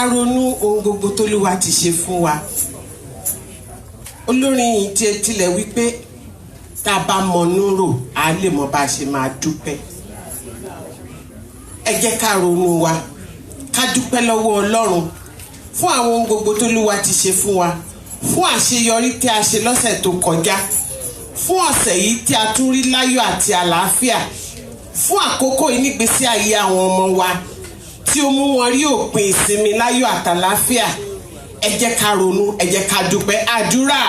ká ronú ohun gbogbo t'Olúwa ti ṣe fún wa. Olórin yìí tilẹ̀ wípé tá bá mọnú rò á lè mọ bá ṣe máa dúpẹ́. Ẹ jẹ́ ká ronú wa ká dúpẹ́ lọ́wọ́ Ọlọ́run fún àwọn ohun gbogbo t'Olúwa ti ṣe fún wa, fún àṣeyọrí tí a ṣe lọ́sẹ̀ tó kọjá, fún ọ̀sẹ̀ yìí tí a tún rí láyọ̀ àti àlàáfíà, fún àkókò ìnígbésí ayé àwọn ọmọ wa tí ó mú wọn rí òpin ìsinmi láyọ̀ àtàlàáfíà. Ẹ jẹ́ ká ronú, ẹ jẹ́ ká dúpẹ́. Àdúrà.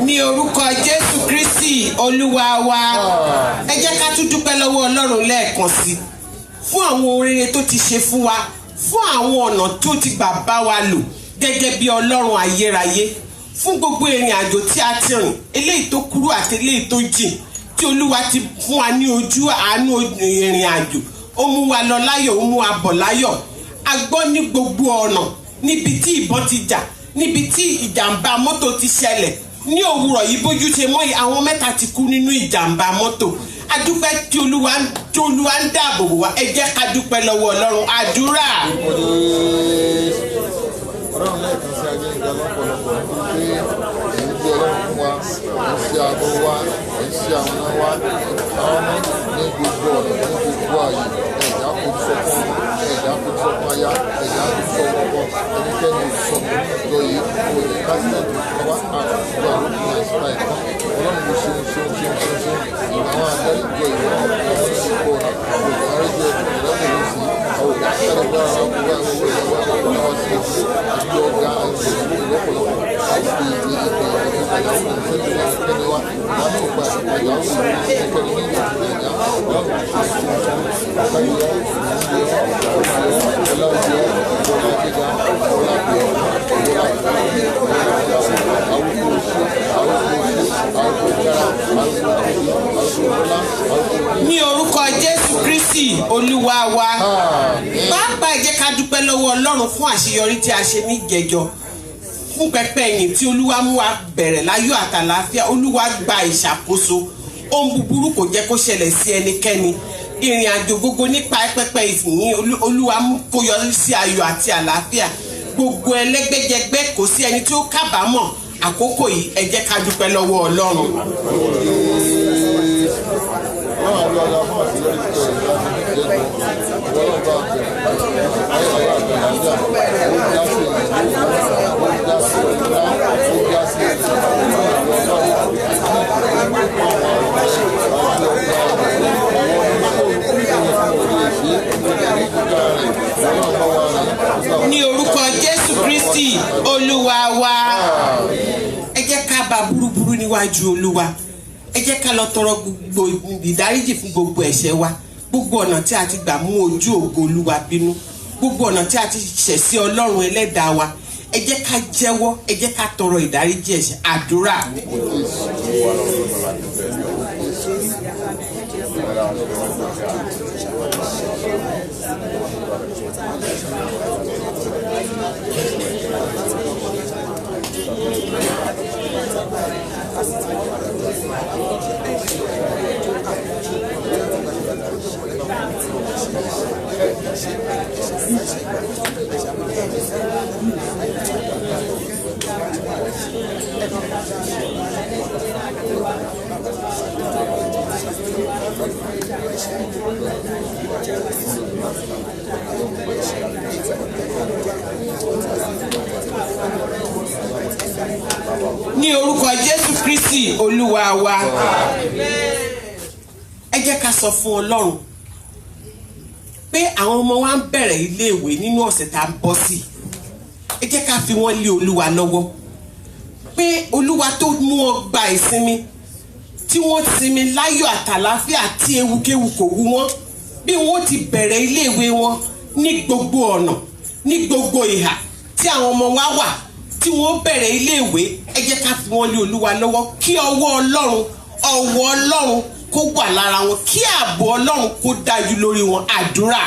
Ní orúkọ Jésù Kristi Olúwa wa, ẹ jẹ́ ká tún dúpẹ́ lọ́wọ́ Ọlọ́run lẹ́ẹ̀kan sí fún àwọn oore tó ti ṣe fún wa, fún àwọn ọ̀nà tó ti gbà bá wa lò gẹ́gẹ́ bí Ọlọ́run ayérayé, fún gbogbo ìrìn àjò tí a ti rìn, eléyìí tó kúrú àti eléyìí tó jìn, tí Olúwa ti fún wa ní ojú àánú ìrìn àjò. Ó mú wa lọ láyọ̀, ó mú wa bọ̀ láyọ̀. A gbọ́ ní gbogbo ọ̀nà, níbi tí ìbọn ti jà, níbi tí ìjàmbá mọ́tò ti ṣẹlẹ̀. Ní òwúrọ̀ yìí bójú ṣe mọ́ àwọn mẹ́ta ti kú nínú ìjàmbá mọ́tò. A dúpẹ́ tí Olúwa ń dáàbò bò wá. Ẹ jẹ́ ká dúpẹ́ lọ́wọ́ Ọlọ́run. Àdúrà. Ọlọ́run lẹ́ẹ̀kan sí ajé ń ga lọ́pọ̀lọpọ̀ pé èyí gbé Ọlọ́run fún wa, èyí sí abọ́ wa, èyí sí àwọn náà wa, àwọn ọmọ ní gbogbo ọ̀nà ní gbogbo ààyè, ẹ̀dá kò sọ́kàn, ẹ̀dá kò sọ́kàn aya, ẹ̀dá kò sọ́kàn ọkọ, ẹnikẹ́ni ìsọ̀kàn lọ yìí kò ní kásílẹ̀tì ọwọ́ àtúntò àlòkùn àìsíra ẹ̀kọ́. Ọlọ́run ló ṣeun ìwà àwọn adarí ìjọ ìwà àwọn ìṣòkò ọ̀nà olùdarí jẹ́ ìrẹ́pẹ̀lẹ́sì àwọn ìdásílẹ̀ àwọn yoga lọ́pọ̀lọpọ̀ láti fi ìwé ìgbéyàwó ìgbéyàwó wa láti gba ìgbéyàwó ìgbéyàwó ní ìgbéyàwó ní orúkọ Jésù Kristi Olúwa wa. Pàápàá ẹ jẹ́ ká dúpẹ́ lọ́wọ́ Ọlọ́run fún àṣeyọrí tí a ṣe ní ìjẹjọ, fún pẹpẹ ẹ̀yìn tí Olúwa mú wa bẹ̀rẹ̀ láyọ̀ àtàlàáfíà. Olúwa gba ìṣàkóso, ohun búburú kò jẹ́ kó ṣẹlẹ̀ sí ẹnikẹ́ni. Ìrìn àjò gbogbo nípa pẹpẹ ìsìn Olúwa mú kó yọrí sí ayọ̀ àti àlàáfíà. Gbogbo ẹlẹ́gbẹ́jẹgbẹ́ kò sí ẹni tí ó kábàámọ̀. Àkókò yìí ẹ jẹ́ ká dúpẹ́ lọ́wọ́ Ọlọ́run. Ní orúkọ Jésù Kristi Olúwa wa. Ẹ jẹ́ ká bá burúburú níwájú Olúwa. Ẹ jẹ́ ká lọ tọrọ gbogbo ìdáríjì fún gbogbo ẹ̀ṣẹ̀ wa, gbogbo ọ̀nà tí a ti gbà mú ojú ògo Olúwa bínú. gbogbo ọ̀nà tí a ti ṣẹ̀ sí Ọlọ́run ẹlẹ́dàá wa ẹ jẹ́ ká jẹ́wọ́ ẹ jẹ́ ká tọrọ ìdáríjì ẹ̀ṣẹ̀ àdúrà. Ní orúkọ Jésù Kristi Olúwa wa. Ẹ jẹ́ ká sọ fún Ọlọ́run pé àwọn ọmọ wa ń bẹ̀rẹ̀ iléèwé nínú ọ̀sẹ̀ tá a ń bọ́ sí. Ẹ jẹ́ ká fi wọ́n lé Olúwa lọ́wọ́ pé Olúwa tó mú wọn gba ìsinmi tí wọ́n sinmi láyọ̀ àtàláfíà tí ewukéwu kò wú wọn bí wọ́n ti bẹ̀rẹ̀ iléèwé wọn ní gbogbo ọ̀nà ní gbogbo ìhà tí àwọn ọmọ wa wà tí wọ́n bẹ̀rẹ̀ iléèwé. Ẹ jẹ́ ká fi wọ́n lé Olúwa lọ́wọ́ kí ọwọ́ Ọlọ́run kó wà lára wọn kí ààbò Ọlọ́run kó dájú lórí wọn àdúrà.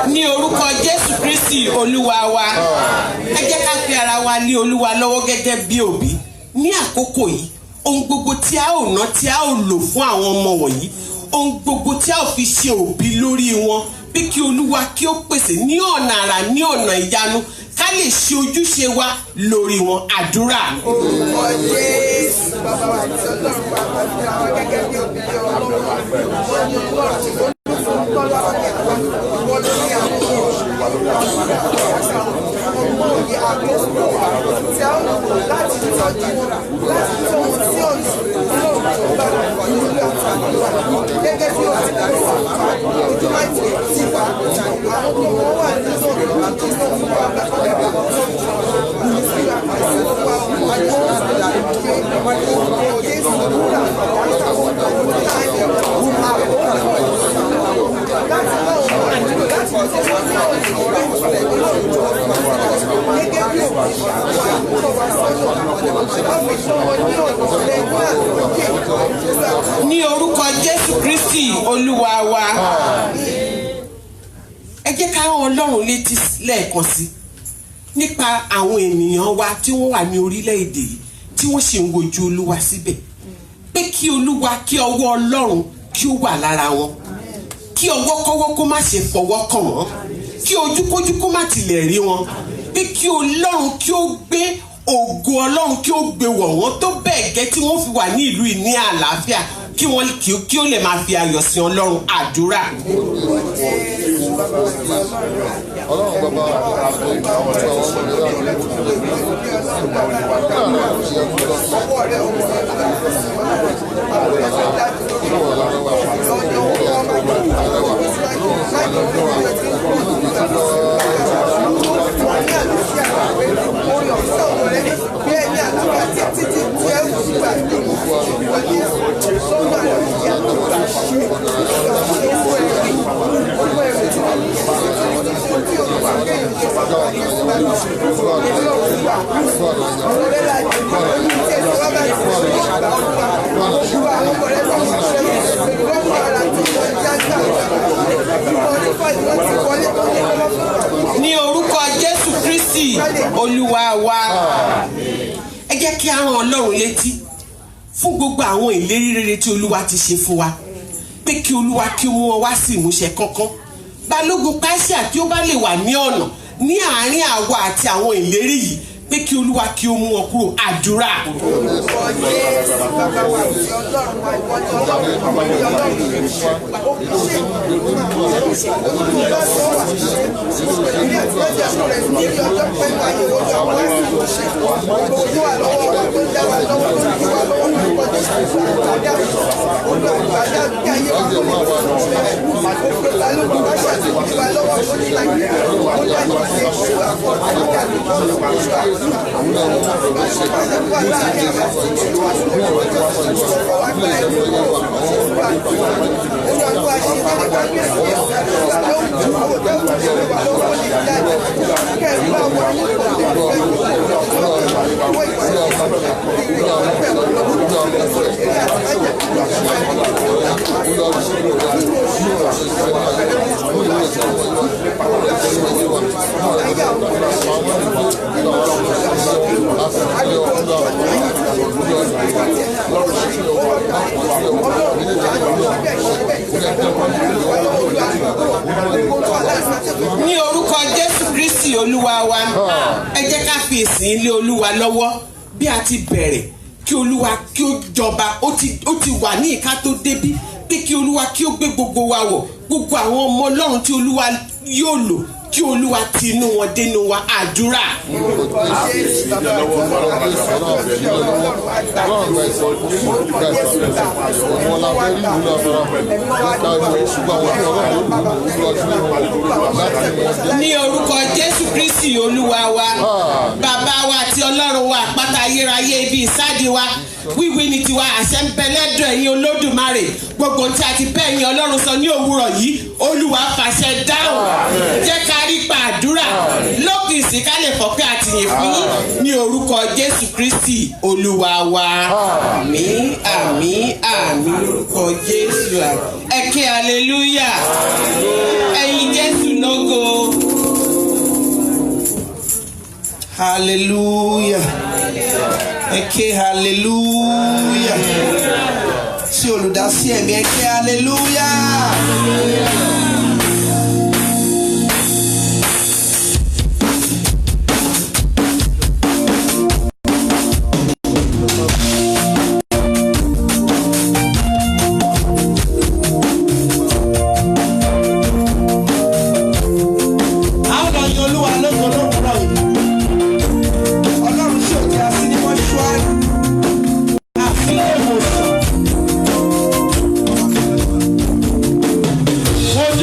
Ní orúkọ Jésù Kristi Olúwa wa. Ẹ jẹ́ ká fi ara wa lé Olúwa lọ́wọ́ gẹ́gẹ́ bí òbí ní àkókò yìí. Ohun gbogbo tí a ó ná tí a ó lò fún àwọn ọmọ wọ̀nyí, ohun gbogbo tí a ó fi ṣe òbí lórí wọn, bí kí Olúwa kí ó pèsè ní ọ̀nà àrà ní ọ̀nà ìyanu ká lè ṣe ojúṣe wa lórí wọn àdúrà. Orúkọ Jésù bàbá wa àti Ọlọ́run wa àti àwọn gẹ́gẹ́ bí òbí Ọlọ́run wọn ní Ọlọ́run tí ó ní fún tọ́lá ọ̀gẹ̀ àwọn wọn lórí àwọn ọmọ òye àgbẹ̀sọ̀rọ̀ wa tí a ó lò láti tọ́jú wọn láti tó wọn sí ọ̀nà Ọlọ́run tó bá wọn ní orí àtàwọn wa gẹ́gẹ́ bí òbí Ọlọ́run wa ojú láti ti wà àwọn ọmọ wa nínú ọ̀nà àti ìlú wa Ní orúkọ Jésù Kristi Olúwa wa. Ẹ jẹ́ ká rán Ọlọ́run létí lẹ́ẹ̀kan sí nípa àwọn ènìyàn wa tí wọ́n wà ní orílẹ̀-èdè yìí tí wọ́n ṣe ń wojú Olúwa síbẹ̀ pé kí Olúwa kí ọwọ́ Ọlọ́run kí ó wà lára wọn kí ọwọ́kọ́wọ́ kó má ṣe fọwọ́ kàn wọ́n kí ojúkójú kó má tilẹ̀ rí wọn pé kí Ọlọ́run kí ó gbé ògo Ọlọ́run kí ó gbé wọ̀ wọ́n tó bẹ́ẹ̀ gẹ́ tí wọ́n fi wà ní ìlú yìí ní àlàáfíà kí wọ́n kí ó lè máa fi ayọ̀ sin Ọlọ́run àdúrà. Ọlọ́run bàbá àti àwọn tí àwọn ọmọ ìlú àti Ọlọ́run olúwa wa. ẹ jẹ́ kí a rán ọlọ́run létí fún gbogbo àwọn ìlérí rere tí olúwa ti ṣe fún wa pé kí olúwa kí ó mú wọn wá sí ìmúṣẹ kankan. balógun Páṣíà tí ó bá lè wà ní ọ̀nà ní àárín àwa àti àwọn ìlérí yìí pé kí olúwa kí ó mú wọn kúrò. àdúrà. ní orúkọ Jésù Kristi olúwa wa, ẹ jẹ́ ká fi ìsìn ilé olúwa lọ́wọ́ bí a ti bẹ̀rẹ̀. Kí olúwa kí ó jọba, ó ti wà ní ìka tó débí pé kí olúwa kí ó gbé gbogbo wa wọ̀, gbogbo àwọn ọmọ ọlọ́run tí olúwa yóò lò, kí olúwa ti inú wọn dénú wa. àdúrà. ní orúkọ Jésù Kristi olúwa wa, bàbá wa àti ọlọ́run wa, àpáta ayérayé ibi ìsádi wa, wíwí ni tiwa, àṣẹ ń bẹ lẹ́dọ̀ ẹ̀yin olódùmarè. gbogbo tí a ti bẹ́ ẹ̀yin ọlọ́run sọ ní òwúrọ̀ yìí, olúwa fàṣẹ dáhùn. jẹ́ ká rí pa àdúrà lókè ìsìnkálẹ̀ fọ́pẹ́ àtìyìn fún yín ní orúkọ Jésù Kristi olúwa wa. àmín àmín àmín lórúkọ Jésù. ẹ ké aleluya, ẹ̀yin Jésù lógo. hallelujah, ẹ ké hallelujah. sí olùdásí ẹ̀mí ẹ ké hallelujah. Ojú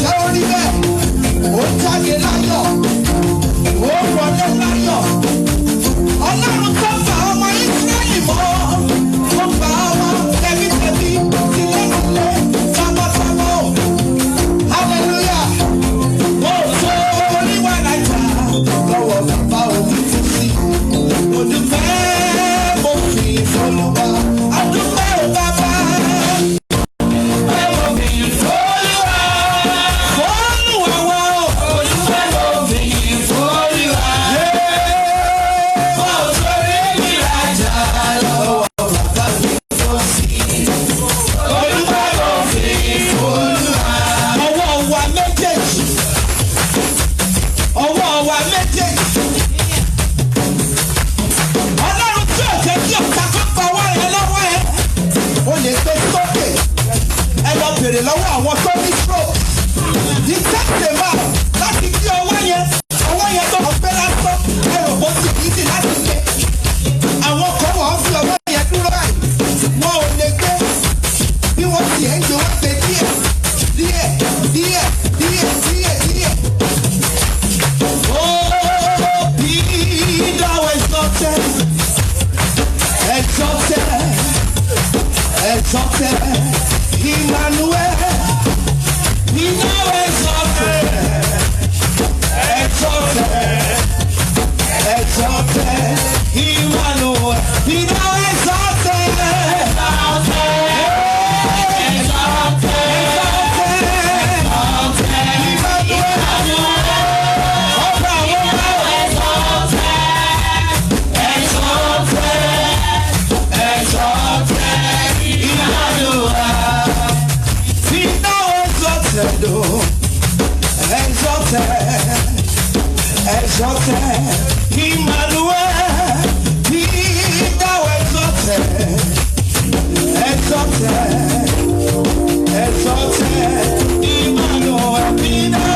jẹ́ orí bẹ́ẹ̀. Ó jáde láyọ̀. Ó wọlé láyọ̀. Ọlọ́run tó fà ọmọ Ísírẹ́lì mọ́. Ó fà ọmọ tẹ̀mítẹ̀mí tilé-tilé tọmọtọmọ. Hallelujah. Ó tó oníwà lájà lọ́wọ́ bàbá òní ti sí. Mo dúpẹ́ mo fi ìfọlùwà. A dúpẹ́ ò bàbá. Lọ́wọ́ àwọn tó ní stroke ní tẹ́tẹ̀ máa láti gbé ọwọ́ yẹn tó ń pẹ́ lásán ẹ̀rọ bó ti kì í sì láti gbé. Àwọn kan wọ́n fi ọwọ́ yẹn dúró báyìí wọn ò lè gbé bí wọ́n ti ẹ̀ ń jẹ wọ́n pé díẹ̀. Oh, be thou exalted, Emmanuel, be thou exalted, Emmanuel, be thou exalted, exalted, Emmanuel, be thou exalted, Emmanuel, be thou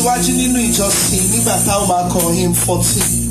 tẹ̀síwájú nínú ìjọsìn nígbà táwọn máa kọ hymn 14.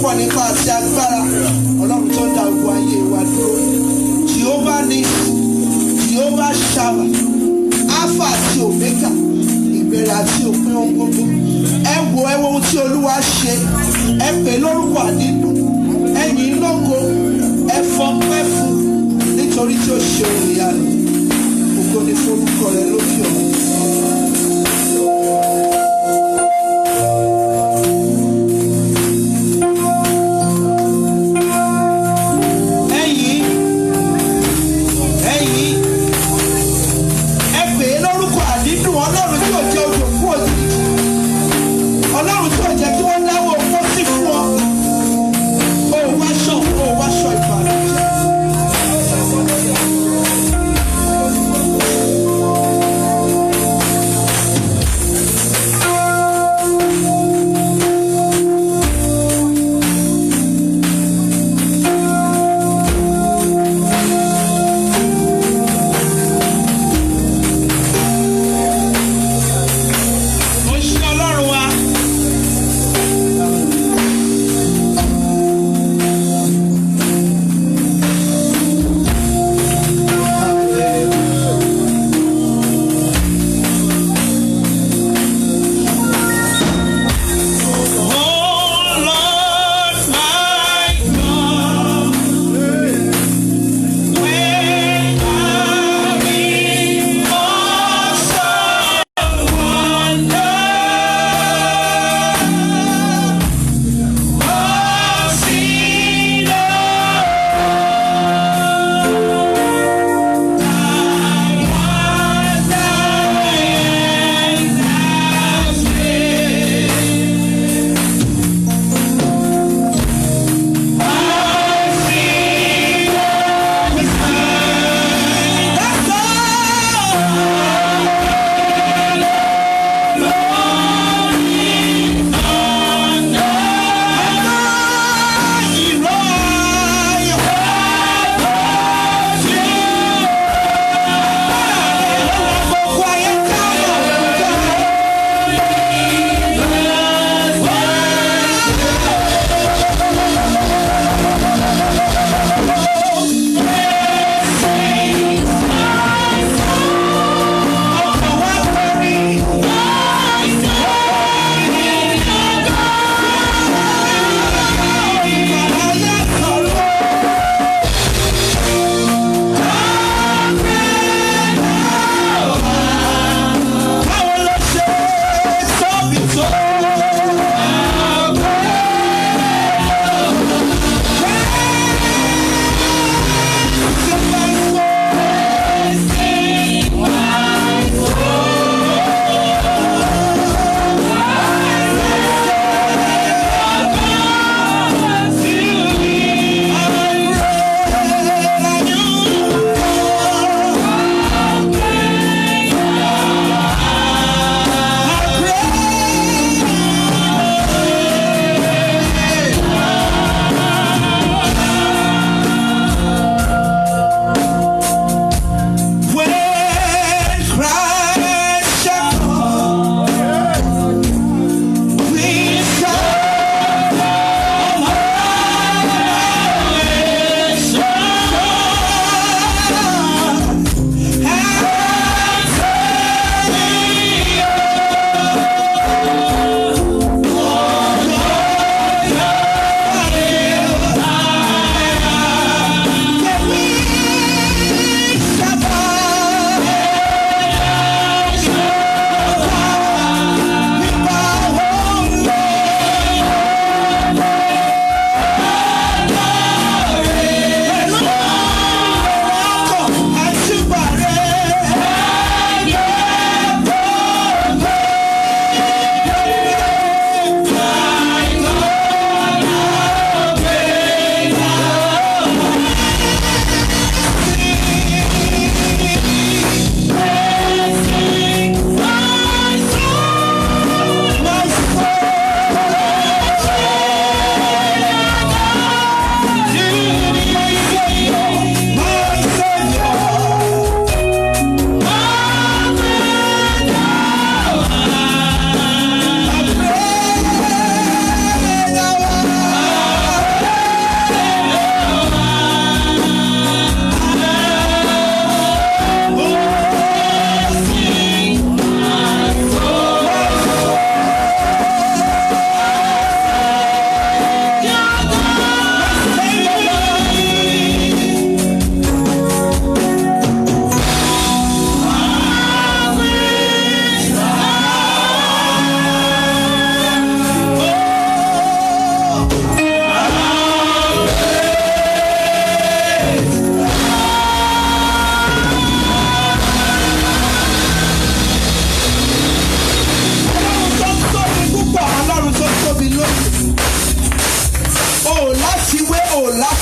pọ̀ nípa àti agbára ọlọ́run tó dá ogun ayé wa dúró Jehovah Nissi Jehovah Shammah Alpha àti Omega ìbẹ̀rẹ̀ àti òpin ohun gbogbo ẹ wo ohun tí Olúwa ṣe ẹ pè lórúkọ àdídùn ẹ yìn lógo ẹ fọpẹ́ fún nítorí tí ó ṣe ohun ìyanu ògo ni forúkọ rẹ lókè ọ̀run.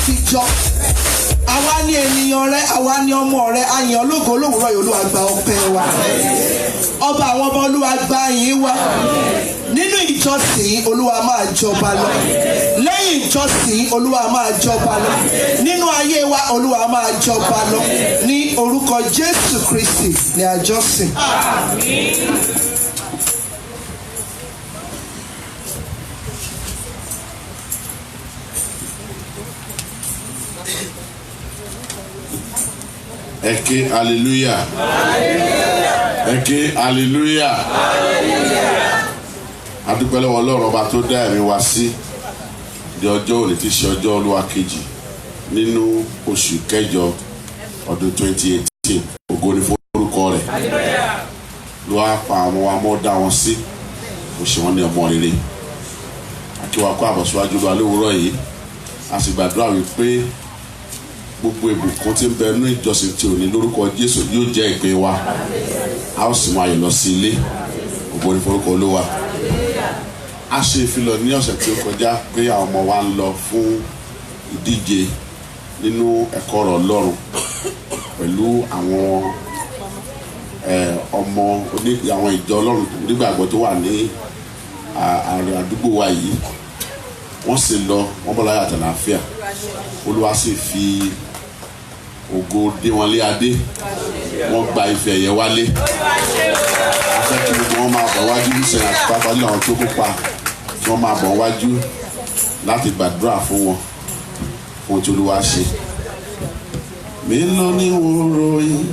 àtijọ́ àwa ni ènìyàn rẹ àwa ni ọmọ rẹ àyàn ológo olówùúrọ̀ yìí Olúwa gba ọpẹ́ wa ọba àwọn ọba Olúwa gba yìn wa nínú ìjọsìn Olúwa máa jọba lọ lẹ́yìn ìjọsìn Olúwa máa jọba lọ nínú ayé wa Olúwa máa jọba lọ ní orúkọ Jésù Kristi ní àjọsìn. Eke hallelujah. Eke hallelujah. Adúpẹ́ lọ́wọ́ Ọlọ́run ọba tó dá ẹ̀mí wa sí di ọjọ́ òní tí ṣe ọjọ́ Olúwa kejì nínú oṣù kẹjọ ọdún 2018. Ògo ni fún orúkọ rẹ̀. Ló wá pa àwọn wa mọ́ dá wọn sí. Ó ṣe wọ́n ní ọmọ rere. Akíwa kó àbọ̀síwájú lọ lówùúrọ̀ yìí. A sì gbàdúrà wípé gbogbo ìbùkún tí ń bẹ nínú ìjọsìn tí ò ní lórúkọ Jésù yóò jẹ́ ìpín wa. A ó sì máa yọ̀ lọ sí ilé. Ògo ni fún orúkọ Olúwa. A ṣe ìfilọ̀ ní ọ̀sẹ̀ tí ó kọjá pé àwọn ọmọ wa ń lọ fún ìdíje nínú ẹ̀kọ́ ọ̀rọ̀ Ọlọ́run pẹ̀lú àwọn ọmọ àwọn ìjọ Ọlọ́run onígbàgbọ́ tó wà ní àdúgbò wa yìí. Wọ́n sì lọ wọ́n bọ́ láyọ̀ àtàlàáfíà. Olúwa sì fi ògo dé wọn lé adé. Wọ́n gba ife ẹ̀yẹ wálé. A fẹ́ kí gbogbo wọn máa bọ̀ wájú nísìnyí àti pápá nílò àwọn tó kópa kí wọ́n máa bọ̀ wájú láti gbàdúrà fún wọn fún tí Olúwa ṣe. Mélòó ni wọ́n ròyìn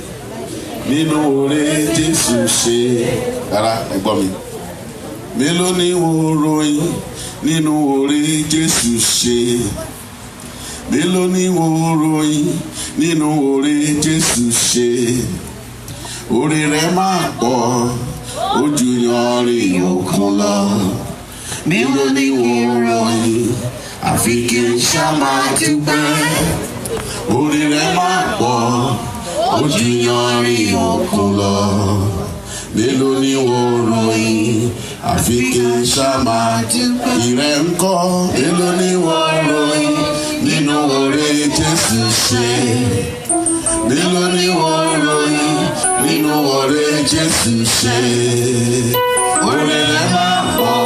nínú oore Jésù ṣe. Rárá ẹ gbọ́ mi. Mélòó ni wọ́n ròyìn nínú oore Jésù ṣe. Mélòó ni wọ́n ròyìn nínú oore Jésù ṣe. Oore rẹ̀ máa pọ̀ ojú yanrìn òkun lọ. Mélòó ni wọ́n ròyìn àfi kí n ṣá máa dúpẹ́. Oore rẹ̀ máa pọ̀ ojú yanrìn òkun lọ. Mélòó ni wọ́n ròyìn àfi kí n ṣá máa dúpẹ́. Ìrẹ́ ń kọ́ mélòó ni wọ́n ròyìn nínú oore Jésù ṣe. Mélòó ni wọ́n ròyìn nínú oore Jésù ṣe. Oore rẹ̀ máa pọ̀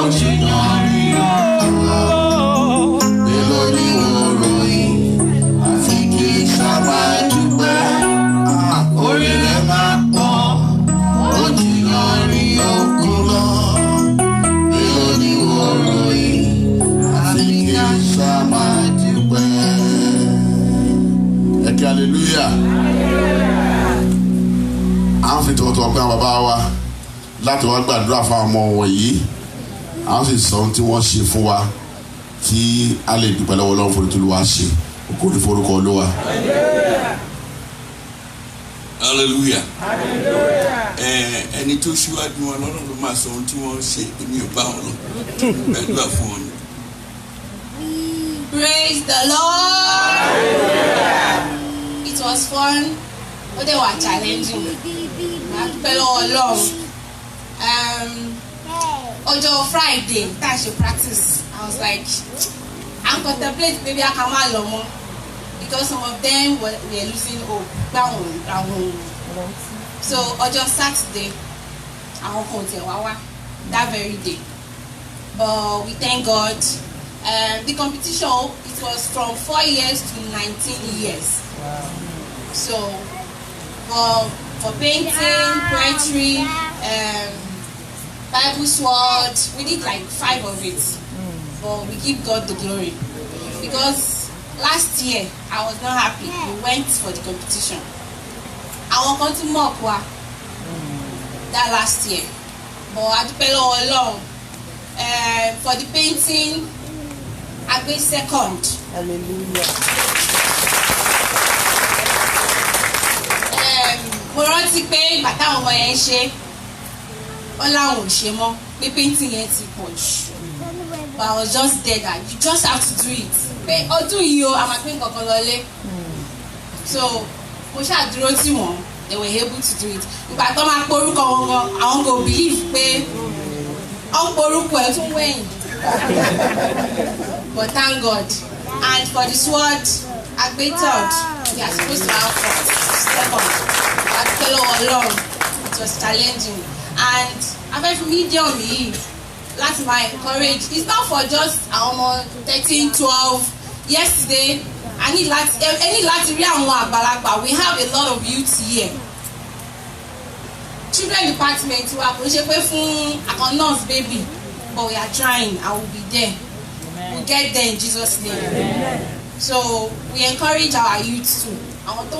ojú yanrìn òkun lọ. Mélòó ni wọ́n ròyìn àfi kí n ṣá máa dúpẹ́. Oore rẹ̀ máa pọ̀ ojú yanrìn òkun lọ. Mélòó ni wọ́n ròyìn àfi kí n ṣá máa dúpẹ́. Ẹ kí hallelujah. À ń fi tọ̀wọ̀tọ̀wọ̀ pé àwọn bàbá wa láti wá gbàdúrà fún àwọn ọmọ wọ̀nyí. À ń sì sọ ohun tí wọ́n ṣe fún wa tí a lè dúpẹ́ lọ́wọ́ Ọlọ́run fún Olúwa ṣe. Ògo ni fún orúkọ Olúwa. Hallelujah. Ẹni tó ṣíwájú wọn lọ́rùn ló máa sọ ohun tí wọ́n ṣe èmi ò bá wọn lọ. Gbàdúrà fún wọn. Praise the Lord. It was fun. Ó dẹ̀ wà challenging. Màá dúpẹ́ lọ́wọ́ Ọlọ́run. Ọjọ́ Friday tá a ṣe practice, I was like, I'm contemplating maybe I can máa lọ mọ́ because some of them were losing hope. So ọjọ́ Saturday, àwọn kan tẹ̀ wá wá that very day. But we thank God. The competition, it was from 4 years to 19 years. Wow. So for painting, poetry, Bible sword, we did like 5 of it. But we give God the glory because last year I was not happy. We went for the competition. Àwọn kan tún mọ̀ wá that last year. But a dúpẹ́ lọ́wọ́ Ọlọ́run. For the painting, I got second. Hallelujah. Mo rántí pé ìgbà táwọn ọmọ yẹn ṣe wọ́n láwọn ò ṣe mọ́ pé painting yẹn ti pọ̀ jù. But I was just there that you just have to do it. Pé ọdún yìí o, a máa pín kankan lọlé. So mo ṣàdúró tí wọ́n, they were able to do it. Ìgbà tó máa porúkọ wọn gan, àwọn kò believe pé wọ́n porúkọ ẹ̀ tún wẹ̀yìn. But thank God, And for the sword, Agbe third, we are supposed to have first, second. It was challenging. And after medium, let's encourage. It's not for just our 13, 12. Yesterday, we have a lot of youths here. Children department, we are nurse baby, but we are trying. I will be there. We'll get there in Jesus' name. Amen. So we encourage our youth too. I want to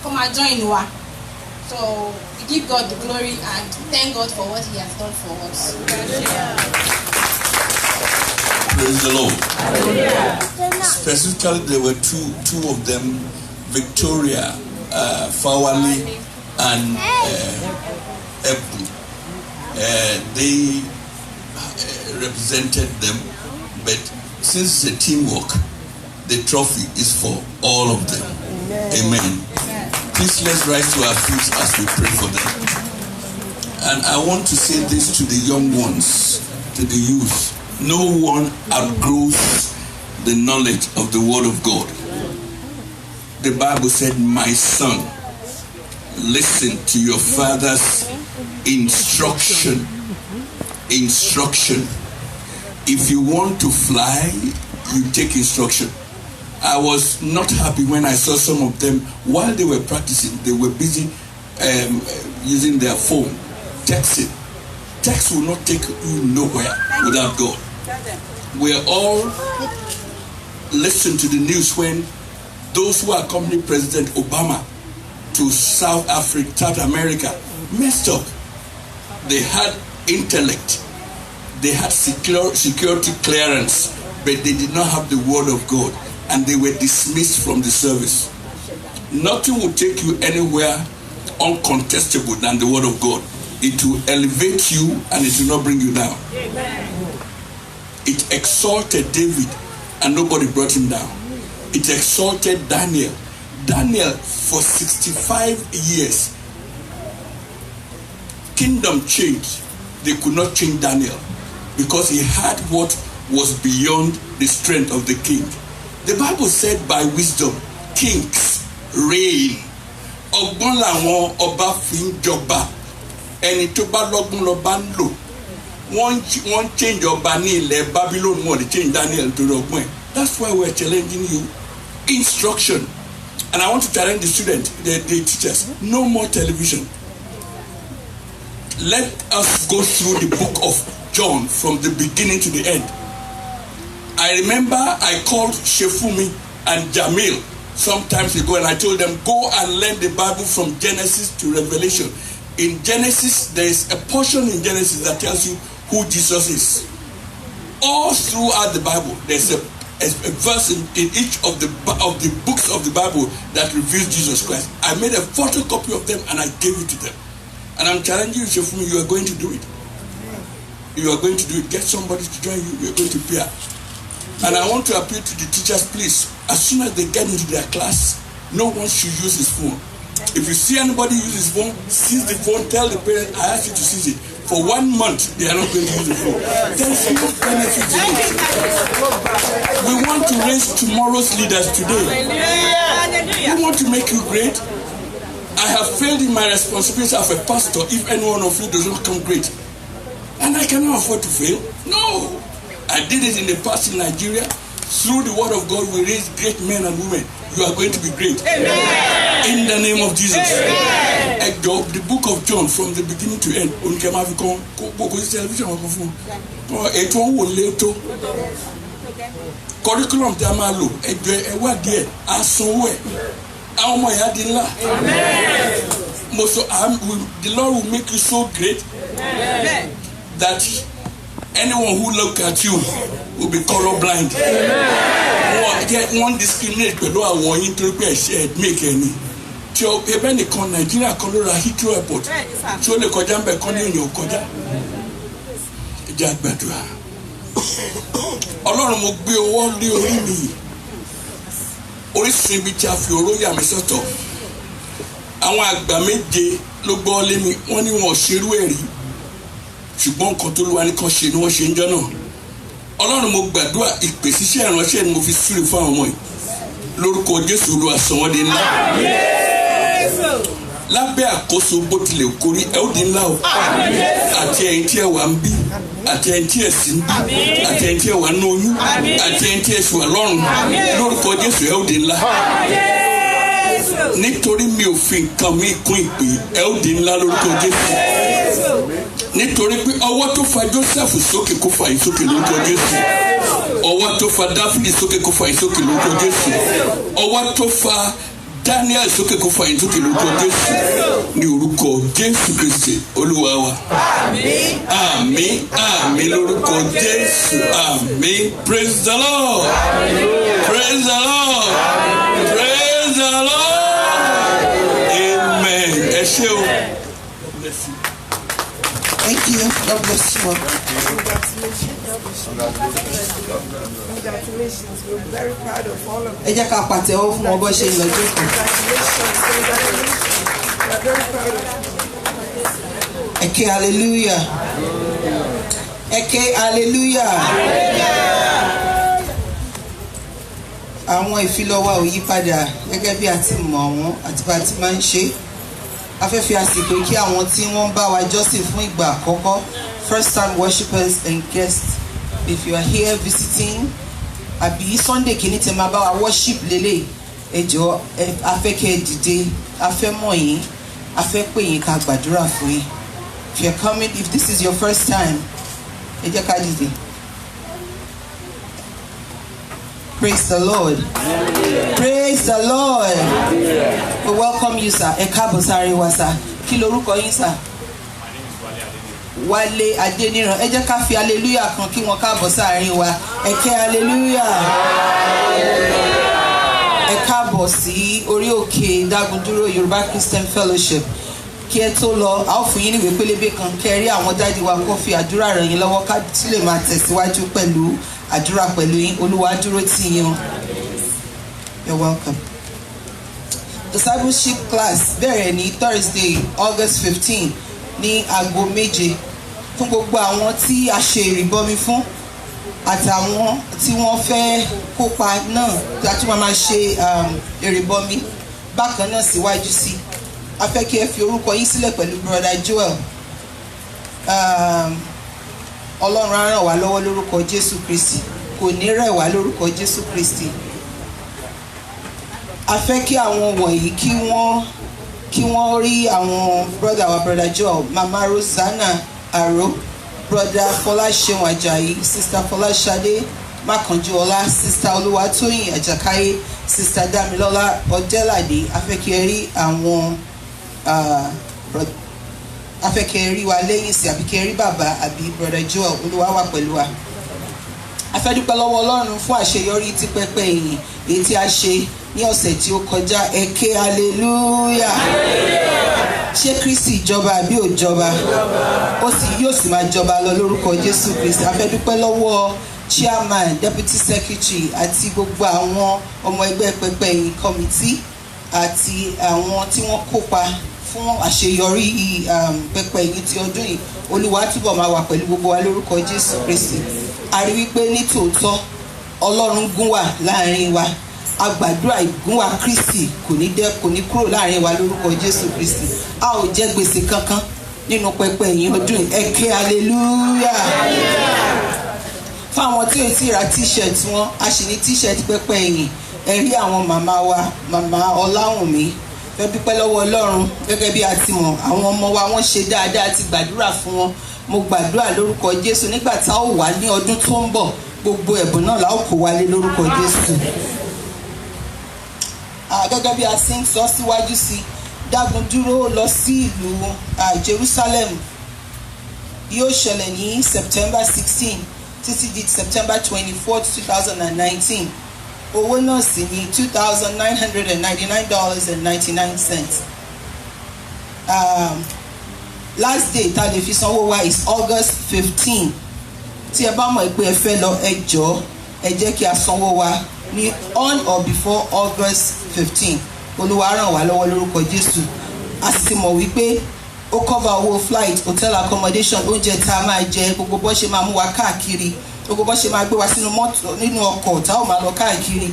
come and join us. So we give God the glory and thank God for what He has done for us. Praise the Lord. Specifically, there were two of them, Victoria Fawali and Ebu. They represented them, but since it's a teamwork, the trophy is for all of them. Amen. Please let's rise to our feet as we pray for them. And I want to say this to the young ones, to the youth. No one outgrows the knowledge of the Word of God. The Bible said, my son, listen to your father's instruction. Instruction. If you want to fly, you take instruction. I was not happy when I saw some of them, while they were practicing, they were busy using their phone, texting. Text will not take you nowhere without God. We are all listening to the news when those who accompanied President Obama to South America messed up. They had intellect, they had security clearance, but they did not have the Word of God, and they were dismissed from the service. Nothing will take you anywhere uncontestable than the Word of God. It will elevate you and it will not bring you down. Amen. It exalted David and nobody brought him down. It exalted Daniel. Daniel, for 65 years, kingdom changed. They could not change Daniel because he had what was beyond the strength of the king. The Bible said by wisdom, kings reign. Ọgbọ́n làwọn ọba fi ń jọba. Ẹni tó bá lọ́gbọ́n lọ́ba ń lò. Wọ́n change ọba ní ilẹ̀ Babylon, wọ́n dey change Daniel to ọgbọ́n ẹ̀. That's why we're challenging you. Instruction. And I want to challenge the students, the teachers. No more television. Let us go through the book of John from the beginning to the end. I remember I called Shefumi and Jamil sometimes ago and I told them, go and learn the Bible from Genesis to Revelation. In Genesis, there is a portion in Genesis that tells you who Jesus is. All throughout the Bible, there's a verse in each of the books of the Bible that reveals Jesus Christ. I made a photocopy of them and I gave it to them. And I'm challenging you, Shefumi, you are going to do it. You are going to do it. Get somebody to join you. You are going to peer. And I want to appeal to the teachers, please, as soon as they get into their class, no one should use his phone. If you see anybody use his phone, seize the phone, tell the parent, I asked you to seize it. For 1 month, they are not going to use the phone. There is no benefit in it. We want to raise tomorrow's leaders today. We want to make you great. I have failed in my responsibility as a pastor if any one of you does not come great. And I cannot afford to fail. No. I did it in the past in Nigeria. Through the word of God, we raise great men and women. You are going to be great. Amen. In the name of Jesus. Amen. The book of John, from the beginning to end. Curriculum Tamalo, the Lord will make you so great that anyone who look at you will be colorblind. One discriminate below a warning to make any. So, even the Nigeria color Heathrow Airport. So, the Kojambe Koni in your Koja. Jack Bedra. Ọlọ́run mo gbé ọwọ́ lé orí mi. Orísun ibi tí a fi oró yà mí sọ́tọ̀. Àwọn àgbà méje ló gbọ́ lé mi, wọ́n ní wọn ò ṣerú ẹ̀rí. Ṣùgbọ́n nǹkan tó lúwa ní kan ṣe ni wọ́n ṣe ń jọ́ náà. Ọlọ́run mo gbàdúrà ìpè síṣẹ́ ìránṣẹ́ ni mo fi súre fún àwọn ọmọ yìí lórúkọ Jésù Olúwa sọ wọ́n di ńlá lábẹ́ àkóso bó tilẹ̀ kórí ẹ ó di ńlá o àti ẹ̀yin tí ẹ wà ń bí àti ẹ̀yin tí ẹ sì ń bí àti ẹ̀yin tí ẹ wà ń oyún àti ẹ̀yin tí ẹ sì wà lọ́rùn lórúkọ Jésù ẹ ó di ńlá nítorí mi ò fi nǹkan mi kún ìpè ẹ ó di ńlá lórúkọ Jésù nítorí pé ọwọ́ tó fa Joseph sókè kó fa yín sókè lórúkọ Jésù ọwọ́ tó fa Dáfídì sókè kó fa yín sókè lórúkọ Jésù ọwọ́ tó fa Daniel sókè kó fa yín sókè lórúkọ Jésù ní orúkọ Jésù Kristi Olúwa wa àmín àmín lórúkọ Jésù àmín. Praise the Lord, praise the Lord, praise the Lord, amen. Ẹ ṣé o. Thank you. God bless you. Congratulations. We're very proud of all of you. Ẹ jẹ́ ká pàtẹ́wọ́ fún wọn bó ṣe ń lọ jókòó. Congratulations. We're very proud of you. Ẹ ké hallelujah. Ẹ ké hallelujah. Àwọn ìfilọ́wà ò yí padà gẹ́gẹ́ bí a ti mọ̀ wọ́n àti bá a ti máa ń ṣe. A fẹ́ fi àsìkò kí àwọn tí wọ́n bá wa jọ́sìn fún ìgbà àkọ́kọ́, first time worshippers and guests. If you are here visiting, àbí Sunday kìíní tẹ́ máa bá wa worship lélẹ̀, ẹ jọ̀ọ́ a fẹ́ kẹ́ ẹ dìde, a fẹ́ mọ̀ yín, a fẹ́ pè yín ká gbàdúrà fún yín. If you are coming, if this is your first time, ẹ jẹ́ ká dìde. Praise the Lord. Praise the Lord. We welcome you, sir. Ẹ káàbọ̀ sáré wa, sir. Kí lorúkọ yín, sir? Wálé Adéníran. Ẹ jẹ́ ká fi hallelujah kan kí wọ́n káàbọ̀ sáàrin wa. Ẹ ké hallelujah. Ẹ káàbọ̀ sí orí òkè Dágundúró Yorùbá Christian Fellowship. Kí ẹ tó lọ, a ó fún yín níwèé pélébé kan kẹ́ rí àwọn dáàdi wa kó fi àdúrà ràn yín lọ́wọ́ ká tún lè máa tẹ̀síwájú pẹ̀lú àdúrà pẹ̀lú yín. Olúwa dúró tì yín o. You're welcome. Discipleship class bẹ̀rẹ̀ ní Thursday, August 15 ní aago 7 fún gbogbo àwọn tí a ṣe ìrìbọmi fún àtàwọn tí wọ́n fẹ́ kópa náà tí a tún máa ṣe ìrìbọmi bákan náà síwájú sí. A fẹ́ kí ẹ fi orúkọ yín sílẹ̀ pẹ̀lú brother Joel. Ọlọ́run á ràn wá lọ́wọ́ lórúkọ Jésù Kristi, kò ní rẹ̀ wá lórúkọ Jésù Kristi. A fẹ́ kí àwọn wọ̀nyí kí wọ́n rí àwọn brother wa brother Joel, mama Rosanna Aro, brother Fọláṣeun Ajayi, sister Fọláṣadé Mákànjúọlá, sister Olúwatóyìn Àjàkáyé, sister Dámilọ́lá Ọdẹ́ládé. A fẹ́ kí ẹ rí àwọn a fẹ́ kí ẹ rí wa lẹ́yìn sí àbí kí ẹ rí bàbá àbí brother Joel. Olúwa wà pẹ̀lú wa. A fẹ́ dúpẹ́ lọ́wọ́ Ọlọ́run fún àṣeyọrí tí pẹpẹ ìyìn èyí tí a ṣe ní ọ̀sẹ̀ tí ó kọjá. Ẹ ké hallelujah. Ṣé Kristi ìjọba àbí ò jọba? Ó sì yóò sì máa jọba lọ lórúkọ Jésù Kristi. A fẹ́ dúpẹ́ lọ́wọ́ chairman, deputy secretary àti gbogbo àwọn ọmọ ẹgbẹ́ pẹpẹ ìyìn committee àti àwọn tí wọ́n kópa fún àṣeyọrí pẹpẹ ìyìn ti ọdún yìí. Olúwa túbọ̀ máa wà pẹ̀lú gbogbo wa lórúkọ Jésù Kristi. A rí wípé ní tòótọ́ Ọlọ́run gún wà láàrin wa. A gbàdúrà ìgúnwà Kristi kò ní kúrò láàrin wa lórúkọ Jésù Kristi. A ò jẹ gbèsè kankan nínú pẹpẹ ìyìn ọdún yìí. Ẹ ké hallelujah. Fáwọn tí ò tí ra t-shirt wọn, a sì ní t-shirt pẹpẹ ìyìn. Ẹ rí àwọn màmá wa, màmá Ọláwùnmí. Fẹ́ dúpẹ́ lọ́wọ́ Ọlọ́run gẹ́gẹ́ bí a ti mọ̀ àwọn ọmọ wa wọ́n ṣe dáadáa ti gbàdúrà fún wọn. Mo gbàdúrà lórúkọ Jésù nígbà tá ó wà ní ọdún tó ń bọ̀ gbogbo ẹ̀bùn náà la ó kó wálé lórúkọ Jésù. Gẹ́gẹ́ bí a ṣe ń sọ síwájú sí, Dágundúró lọ sí ìlú Jerusalem yóò ṣẹlẹ̀ ní September 16 títí di September 24, 2019. Owó náà sì ní $2,999.99. Last day tá lè fi sanwó wa is August 15. Tí ẹ bá mọ̀ pé ẹ fẹ́ lọ, ẹ jọ̀ọ́ ẹ jẹ́ kí a sanwó wa ní on or before August 15. Olúwa ràn wá lọ́wọ́ lórúkọ Jésù. A sì mọ̀ wípé ó cover owó flight, hotel accommodation, oúnjẹ tá a máa jẹ, gbogbo bó ṣe máa mú wa káàkiri gbogbo bó ṣe máa gbé wa sínú mọ́tò nínú ọkọ̀ tá ò máa lọ káàkiri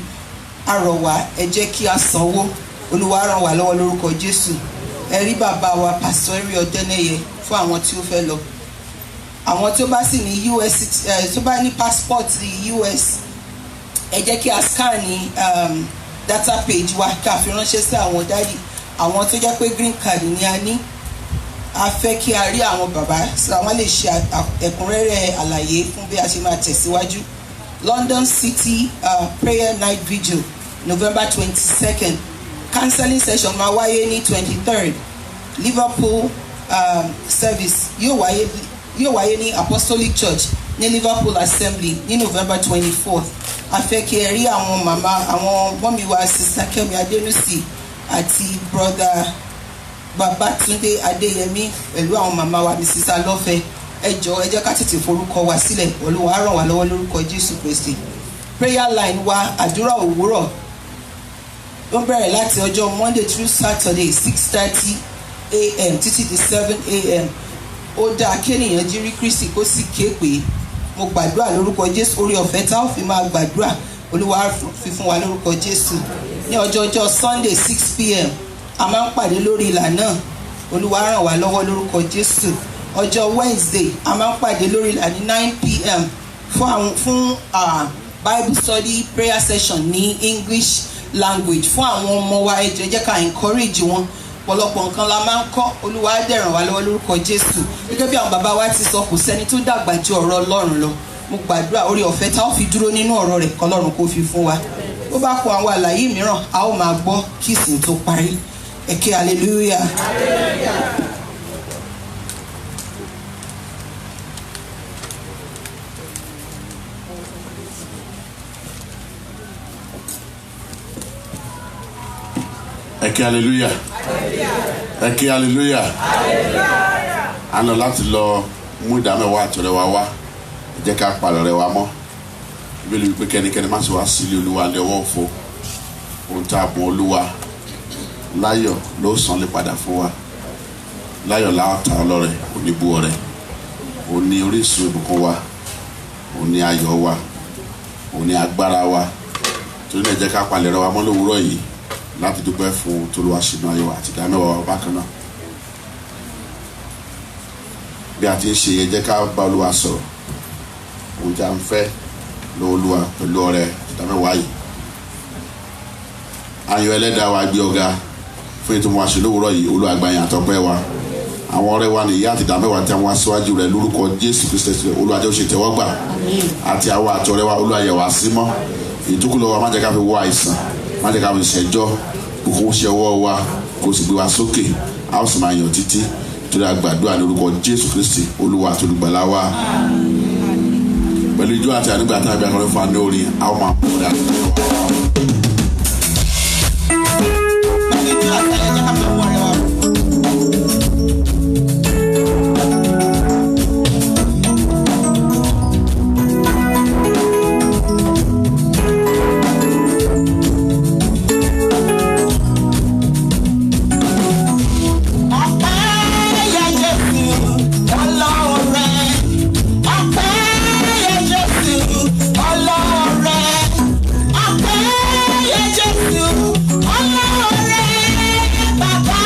a rọ̀ wá ẹ jẹ́ kí a sanwó Olúwa ràn wá lọ́wọ́ lórúkọ Jésù. Ẹ rí bàbá wa Pastor Eri Ọdẹ́nẹ́yẹ fún àwọn tí ó fẹ́ lọ. Àwọn tó bá sì ní US tó bá ní passport US ẹ jẹ́ kí a scan ní data page wa ká fi ránṣẹ́ sí àwọn dádì. Àwọn tó jẹ́ pé green card ni a ní a fẹ́ kí a rí àwọn bàbá so àwọn lè ṣe ẹ̀kúnrẹ́rẹ́ àlàyé fún bí a ṣe máa tẹ̀síwájú. London City prayer night vigil November 22nd. Counseling session máa wáyé ní 23rd. Liverpool service yóò wáyé ní Apostolic Church ní Liverpool Assembly ní November 24th. A fẹ́ kí ẹ rí àwọn màmá àwọn mọ́mí wa Sister Kẹ́mi Adénúsì àti brother Babátúndé Adéyẹmí pẹ̀lú àwọn màmá wa Mrs. Alọ́fẹ́. Ẹ jọ̀ọ́ ẹ jẹ́ ká tètè forúkọ wa sílẹ̀ Olúwa á ràn wá lọ́wọ́ lórúkọ Jésù Kristi. Prayer line wa àdúrà òwúrọ̀ ó bẹ̀rẹ̀ láti ọjọ́ Monday through Saturday 6:30 a.m. títí di 7 a.m. ó dáa kéèyàn jírí Kristi kó sì ké pé mo gbàdúrà lórúkọ Jésù orí ọ̀fẹ́ tá ó fi máa gbàdúrà Olúwa fi fún wa lórúkọ Jésù. Ní ọjọ́ Sunday 6 p.m. a máa ń pàdé lórí ìlà náà Olúwa ràn wá lọ́wọ́ lórúkọ Jésù. Ọjọ́ Wednesday a máa ń pàdé lórí ìlà ní 9 p.m. fún Bible study prayer session ní English language fún àwọn ọmọ wa ẹ jẹ́ ká encourage wọn ọ̀pọ̀lọpọ̀ nǹkan la máa ń kọ́ Olúwa á dẹ̀ ràn wá lọ́wọ́ lórúkọ Jésù. Gẹ́gẹ́ bí àwọn bàbá wa ti sọ kò sẹ́ni tó dàgbà ju ọ̀rọ̀ Ọlọ́run lọ. Mo gbàdúrà orí ọ̀fẹ́ tá ó fi dúró nínú ọ̀rọ̀ rẹ̀ kọ́lọ́run kó fi fún wa. Bó bá kọ àwọn àlàyé mìíràn a ó máa gbọ́ kí ìsìn tó parí. Ẹ ké hallelujah. Ẹ ké hallelujah. Ẹ ké hallelujah. A lọ láti lọ mú ìdámẹ́wàá àtọ̀rẹ́ wa wá ẹ jẹ́ ká palọ̀ rẹ̀ wa mọ́ Bíbélì wípé kẹ́nikẹ́ni má ṣe wá sílé Olúwa ní ọwọ́ òfo ohun tá a bùn Olúwa láyọ̀ ló san lè padà fún wa láyọ̀ láwàtà ọlọ́rẹ̀ oníbú ọrẹ òní orísun ìbùkún wa òní ayọ̀ wa òní agbára wa torí náà jẹ́ ká palẹ̀ rẹ̀ wa mọ́ lówùúrọ̀ yìí láti dúpẹ́ fún tolúwa ṣínú ayọ̀ àti ìdámẹ́wàá wa bákan náà. Bí a ti ń ṣe yẹn jẹ́ ká bá Olúwa sọ̀rọ̀ ohun tí a ń fẹ́ lọ́wọ́ Olúwa pẹ̀lú ọrẹ ìdámẹ́wàá yìí. Ayọ̀ ẹlẹ́dàá wa gbé ọ̀gá fún ètò wọn àṣẹ lówùúrọ̀ yìí Olúwa gba ìyìn àtọpẹ́ wa. Àwọn ọrẹ wa nìyí àti ìdámẹ́wàá tí àwọn aṣáájú rẹ̀ lórúkọ Jésù Kristi Olúwa jẹ́ ó ṣe tẹ́wọ́gbà àti àwọn àtọrẹ wa Olúwa yẹ̀ wá sí mọ́ ìdúkúlọ̀ wa má jẹ́ ká fi wọ àìsàn má jẹ́ ká fi ṣẹjọ́ kókó ṣe ọwọ́ wa kó sì gbé wa sókè a ó sì máa yàn títí torí àgbàdua lórúkọ Jésù Kristi Olúwa àti olùgbàlà wa pẹ̀lú ijó àti ànígbà tá a bí akọrin fún wa ní orin a ó máa mú ọ̀dà. Bàbá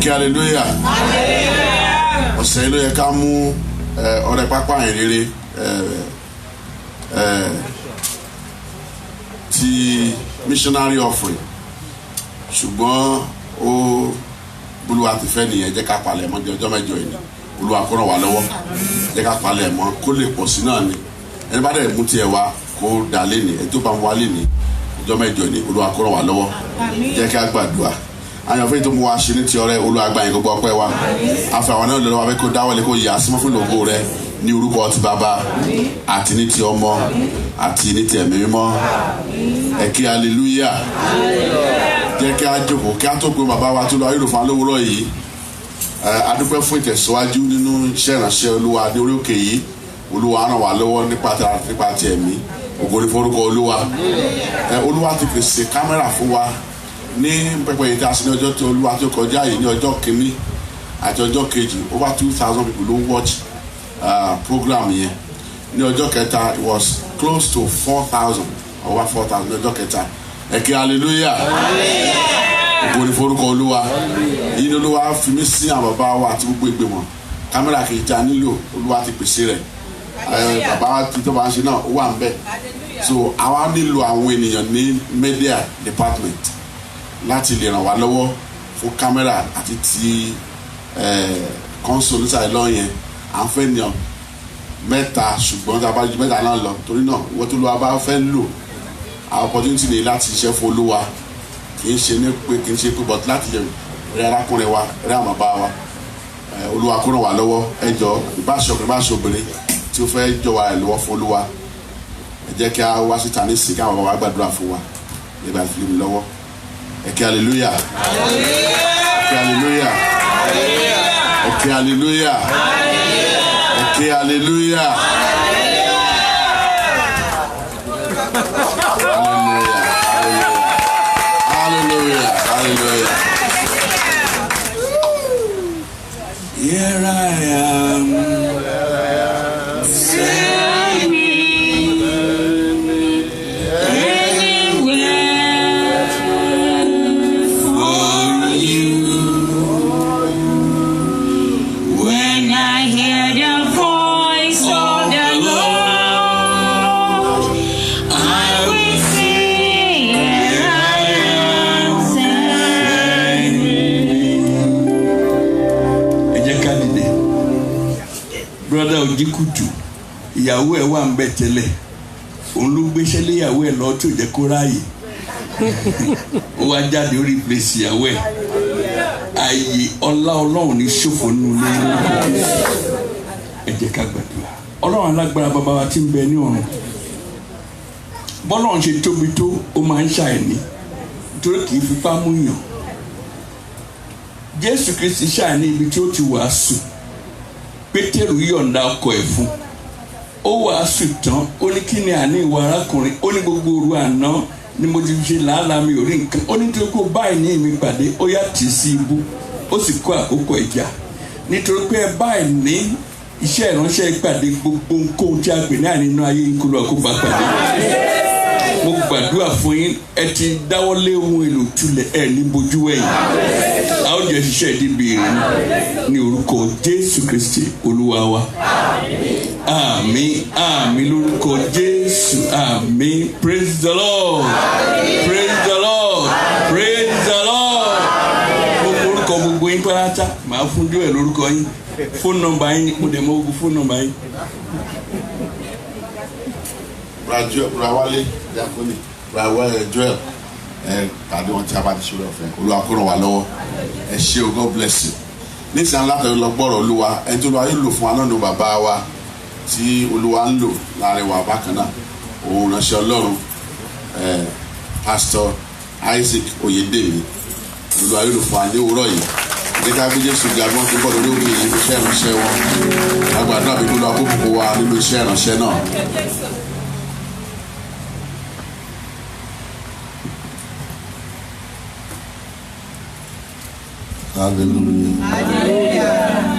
kí hallelujah. Ọ̀sẹ̀ yìí ló yẹ ká mú ọrẹ pápá ìrere ti missionary offering ṣùgbọ́n ó Olúwa ti fẹ́ nìyẹn jẹ́ ká palẹ̀ mọ́ di ọjọ́ mẹ́jọ yìí Olúwa kó ràn wá lọ́wọ́ jẹ́ ká palẹ̀ mọ́ kó lè pọ̀ sí náà ni ẹni bá dẹ̀ mú tiẹ̀ wá kó dà lé ní ẹni tó bá wá lé ní ọjọ́ mẹ́jọ ni Olúwa kó ràn wá lọ́wọ́ jẹ́ ká gbàdúrà àyànfẹ́ tó mú wa ṣe ní ti ọrẹ Olúwa gbà yín gbogbo ọpẹ́ wa àfẹ́ àwọn náà lọ́wọ́ kó dáwọ́lé kó yà á símọ́ fún lògo rẹ ní orúkọ ti bàbá àti ní ti ọmọ àti ní ti ẹ̀mí mímọ́ ẹ kí hallelujah. Jẹ́ kí a jókòó kí a tó pé bàbá wa tó lọ ayélujára fún alówólọ́ yìí a dúpẹ́ fún ìtẹ̀síwájú nínú iṣẹ́ ìránṣẹ́ Olúwa ní orí òkè yìí Olúwa ràn wá lọ́wọ́ nípa ti ẹ̀mí ògo ni forúkọ Olúwa Olúwa ti pèsè kámẹ́rà fún wa ní pẹpẹ yìí tí a ṣe ní ọjọ́ tí Olúwa tó kọjá yìí ní ọjọ́ kìíní àti ọjọ́ kejì over 2,000 people ló watch program yẹn ní ọjọ́ kẹta it was close to 4,000 over 4,000 ní ọjọ́ kẹta ẹ kí hallelujah. Ògo ni forúkọ Olúwa yìí ni Olúwa fi mí sí àwọn bàbá wa àti gbogbo ìgbìmọ̀ kámẹ́rà kejì tí a nílò Olúwa ti pèsè rẹ̀ bàbá tí tó bá ń ṣe náà ó wà ń bẹ̀ so àwa nílò àwọn ènìyàn ní media department láti lè ràn wá lọ́wọ́ fún kámẹ́rà àti ti console nísàlẹ̀ lọ́wọ́ yẹn à ń fẹ́ ènìyàn mẹ́ta ṣùgbọ́n tá a bá ju mẹ́ta náà lọ torí náà wọ́n tó lọ́wọ́ bá fẹ́ lò àwọn opportunity ni láti ṣiṣẹ́ fún Olúwa kì í ṣe pé but láti rẹ arákùnrin wa rẹ àwọn bàbá wa Olúwa kó ràn wá lọ́wọ́ ẹ jọ̀ọ́ ìbáṣọkùnrin ìbáṣọbìnrin tí ó fẹ́ jọ wa rẹ̀ lọ́wọ́ fún Olúwa ẹ jẹ́ kí a wá síta nísìnyí kí àwọn bàbá wa gbàdúrà fún wa ẹ bá fi lè mi lọ́wọ́ ẹ kí hallelujah ẹ kí hallelujah ẹ kí hallelujah ẹ kí hallelujah. Hallelujah, hallelujah. Here I am. Send me anywhere for you. When I hear the voice of the Lord, I will sing. Here I am. Send me. Brother Ojikutu ìyàwó ẹ̀ wà ń bẹ̀ tẹ́lẹ̀ òun ló gbéṣẹ́ lé ìyàwó ẹ̀ lọ tó jẹ́ kó ráàyè ó wá jáde ó replace ìyàwó ẹ̀ ààyè ọlá Ọlọ́run ní ṣòfò nínú ilé ẹ jẹ́ ká gbàdúrà Ọlọ́run alágbára bàbá wa tí ń bẹ ní ọ̀run bọ́lọ́run ṣe tóbi tó ó máa ń ṣàìní nítorí kì í fipá mú yàn Jésù Kristi ṣàìní ibi tí ó ti wàásù Pétérù yọ̀ǹda ọkọ̀ ẹ̀ fún ó wàásù tán ó ní kí ni àní ìwà arákùnrin ó ní gbogbo òru àná ni mo ti fi ṣe làálàá mi ò rí nǹkan ó ní tí kò báyìí ní ìmí pàdé ó yà tì sí ibú ó sì kó àkókò ẹja nítorí pé ẹ báyìí ní iṣẹ́ ìránṣẹ́ ìpàdé gbogbo nǹkan tí a pè ní ànínú ayé ìkọlù àkóbá pàdé mo gbàdúrà fún yín ẹ ti dáwọ́lé ohun èlò tulẹ̀ ẹ ní bojú ẹ̀yìn a ó jẹ́ ṣiṣẹ́ ìdíbìrì ní orúkọ Jésù Kristi Olúwa wa àmín àmín lórúkọ Jésù àmín praise the Lord praise the Lord praise the Lord gbogbo orúkọ gbogbo yín pátá màá fún Joel lórúkọ yín fóònù nọ́mbà yín mo dẹ̀ mọ́ gbogbo fóònù nọ́mbà yín. Rawale Diakoni Rawale Joel pàdé wọn tí a bá ti ṣòro ọ̀fẹ́ Olúwa kó ràn wá lọ́wọ́ ẹ ṣé o God bless you nísìnyí látọ̀ lọ gbọ́rọ̀ Olúwa ẹni tó lọ ayé lò fún wa náà ní bàbá wa tí Olúwa ń lò láàrin wa bákan náà òun ránṣẹ́ Ọlọ́run Pastor Isaac Oyedemi Olúwa yóò lò fún wa ní òwúrọ̀ yìí ní ká bí Jésù ga gbọ́n tó bọ̀ lórí òkè yìí iṣẹ́ ìránṣẹ́ wọn agbàdo àbí Olúwa kó kókó wa nínú iṣẹ́ ìránṣẹ́ náà. Hallelujah. Hallelujah.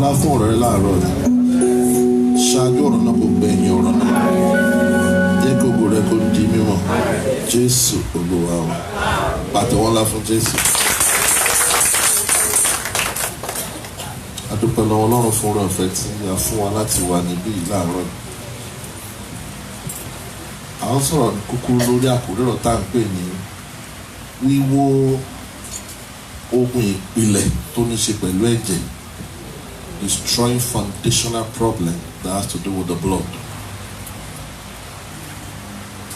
ńlá fún ọ̀rọ̀ rẹ láàárọ̀ rẹ ṣáájú ọ̀rọ̀ náà kò gbẹ̀yìn ọ̀rọ̀ náà jẹ́ kí ògo rẹ kó di mímọ́ Jésù Olúwa wa pàtẹ́wọ́ ńlá fún Jésù. A dúpẹ́ lọ́wọ́ Ọlọ́run fún oore ọ̀fẹ́ tí a fún wa láti wà níbí láàárọ̀ yìí. À ń sọ̀rọ̀ ní kúkúrú lórí àkórí ọ̀rọ̀ tá à ń pè ní wíwó ogun ìpìlẹ̀ tó ní ṣe pẹ̀lú ẹ̀jẹ̀, destroying foundational problem that has to do with the blood.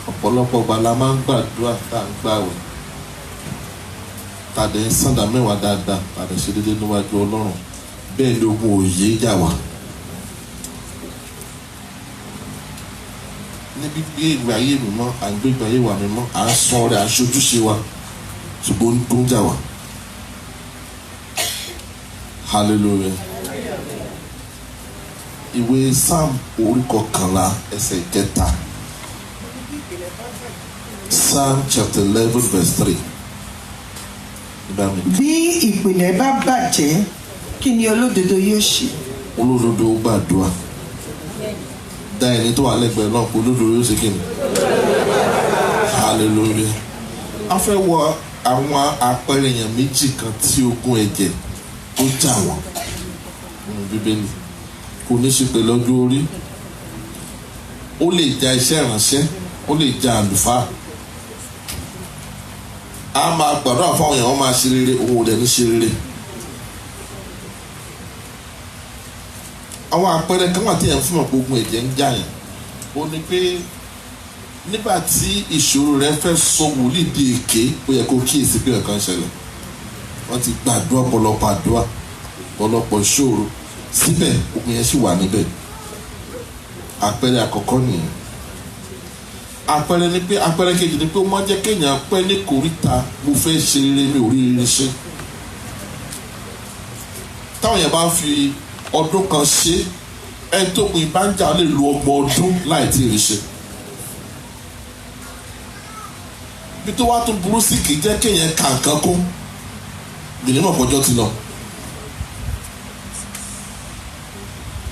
Ọ̀pọ̀lọpọ̀ ìgbà la máa ń gbàdúrà tá à ń gbààwẹ̀ tàdé ń sàndà mẹ́wàá dáadáa tàdé ṣe déédéé níwájú Ọlọ́run bẹ́ẹ̀ ni ogun òye jà wá. Níbi gbé ìgbé ayé mi mọ́ à ń gbé ìgbé ayé wa mi mọ́ à ń sọ ọrẹ à ń ṣojúṣe wa ṣùgbọ́n tó ń jà wá. Hallelujah. Ìwé Psalm orí 11 ẹsẹ̀ 3. Psalm chapter 11 verse 3. Bí ìpìlẹ̀ bá bàjẹ́, kí ni olódodo yóò ṣe? Olódodo gbàdúrà. Dá ẹni tó wà lẹ́gbẹ̀ẹ́ náà kó olódodo yóò ṣe kí ni? Hallelujah. A fẹ́ wọ àwọn àpẹẹrẹ èèyàn méjì kan tí ogun ẹ̀jẹ̀ ó jà wọ́n nínú Bíbélì. Kò ní ṣe pẹ̀lú ọjọ́ orí. Ó lè ja iṣẹ́ ìránṣẹ́, ó lè ja àlùfáà. A máa gbàdúrà fáwọn èèyàn, wọ́n máa ṣe rere, òun ò dẹ̀ ní ṣe rere. Àwọn àpẹẹrẹ kan wà tí ẹ̀ ń fún ọ̀pọ̀ ogun ẹ̀jẹ̀ ń jà yẹn. Ó ní pé nígbà tí ìṣòro rẹ fẹ́ sọ wòlíì di èké, ó yẹ kó kíyèsí pé nǹkan ṣẹlẹ̀. Wọ́n ti gbàdúrà ọ̀pọ̀lọpọ̀ àdúrà, ọ̀pọ̀lọpọ̀ ìṣòro, síbẹ̀ ogun yẹn sì wà níbẹ̀. Àpẹẹrẹ àkọ́kọ́ nìyẹn. Àpẹẹrẹ ni pé àpẹẹrẹ kejì ni pé ó máa ń jẹ́ kéèyàn pẹ́ ní kòríta mo fẹ́ ṣe rere mi ò rí rere ṣe. Táwọn yẹn bá ń fi ọdún kan ṣe, ẹni tó pin ìbánjà lè lo 30 ọdún láì tí ì rí ṣe. Bí tó wá tún burú sí kì í jẹ́ kéèyàn kà nǹkan kún gbìyànjú ọ̀pọ̀jọ́ ti lọ.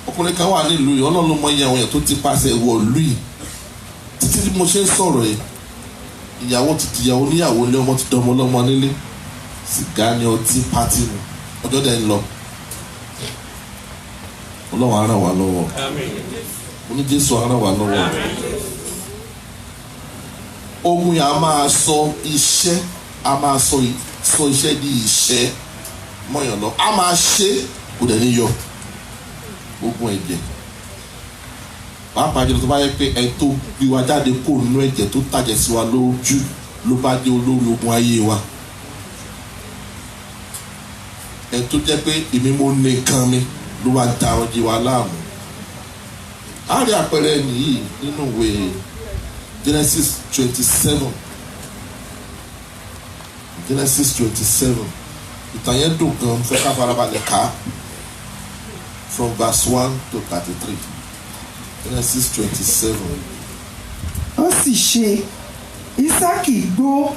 Ọkùnrin kan wà nílùú yìí, Ọlọ́run mọ iye àwọn èèyàn tó ti pàṣẹ wọ ìlú yìí. Títí tí mo ṣe ń sọ̀rọ̀ yìí, ìyàwó ti dìyàwó níyàwó ilé, ọmọ ti dọmọ lọ́mọ nílé. Sìgá ni ọtí pátì nù, ọjọ́ dẹ̀ ń lọ. Ọlọ́run á ràn wá lọ́wọ́. Oní Jésù á ràn wá lọ́wọ́. Ogun yẹn a máa sọ iṣẹ́, a máa sọ iṣẹ́ di ìṣẹ́ mọ́yàn lọ. A máa ṣe kò dẹ̀ ní yọ. Ogun ẹ̀jẹ̀. Pàápàá jùlọ tó bá yẹ pé ẹni tó gbé wa jáde kó nínú ẹ̀jẹ̀ tó tàjẹ̀ sí wa lójú ló bá dé olórí ogun ayé wa. Ẹni tó jẹ́ pé èmi mo ní nǹkan mi ló wá da ọjọ́ wa láàmú. A rí àpẹẹrẹ nìyí nínú ìwé Genesis 27. Genesis 27. Ìtàn yẹn dùn gan, fẹ́ ká farabalẹ̀ ká from verse 1 to 33. Genesis 27. Ó sì ṣe, Ísákì gbó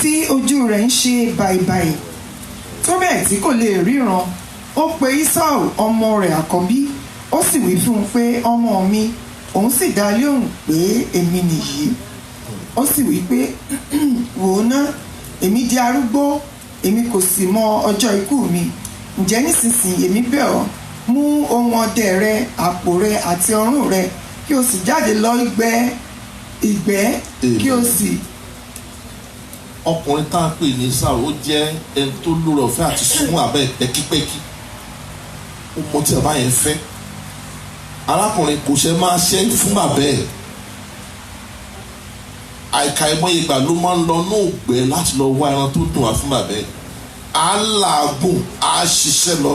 tí ojú rẹ̀ ń ṣe bàìbàì tó bẹ́ẹ̀ tí kò lè ríran. Ó pe Ísáù ọmọ rẹ̀ àkọ́bí, ó sì wí fún un pé ọmọ mi. Òun sì dá lóhùn pé èmi nìyí. Ó sì wí pé wò ó ná, èmi di arúgbó, èmi kò sì mọ ọjọ́ ikú mi. Ǹjẹ́ nísinsìnyí èmi bẹ̀ ọ́, mú ohun ọdẹ rẹ, àpò rẹ àti ọrùn rẹ, kí o sì jáde lọ ìgbẹ́ kí o sì. Ọkùnrin tá a pè ní Sáù ó jẹ́ ẹni tó lórí ọ̀fẹ́ àti súnmọ́ abẹ́ pẹ́kípẹ́kí. Ó mọ tí bàbá yẹn fẹ́. Arákùnrin kò ṣe máa ṣe fún bàbá ẹ̀. Àìkà ìmọ̀ ìgbà ló máa ń lọ ní ògbẹ́ láti lọ wá ẹran tó dùn wá fún bàbá ẹ̀. À ń làágùn, à ń ṣiṣẹ́ lọ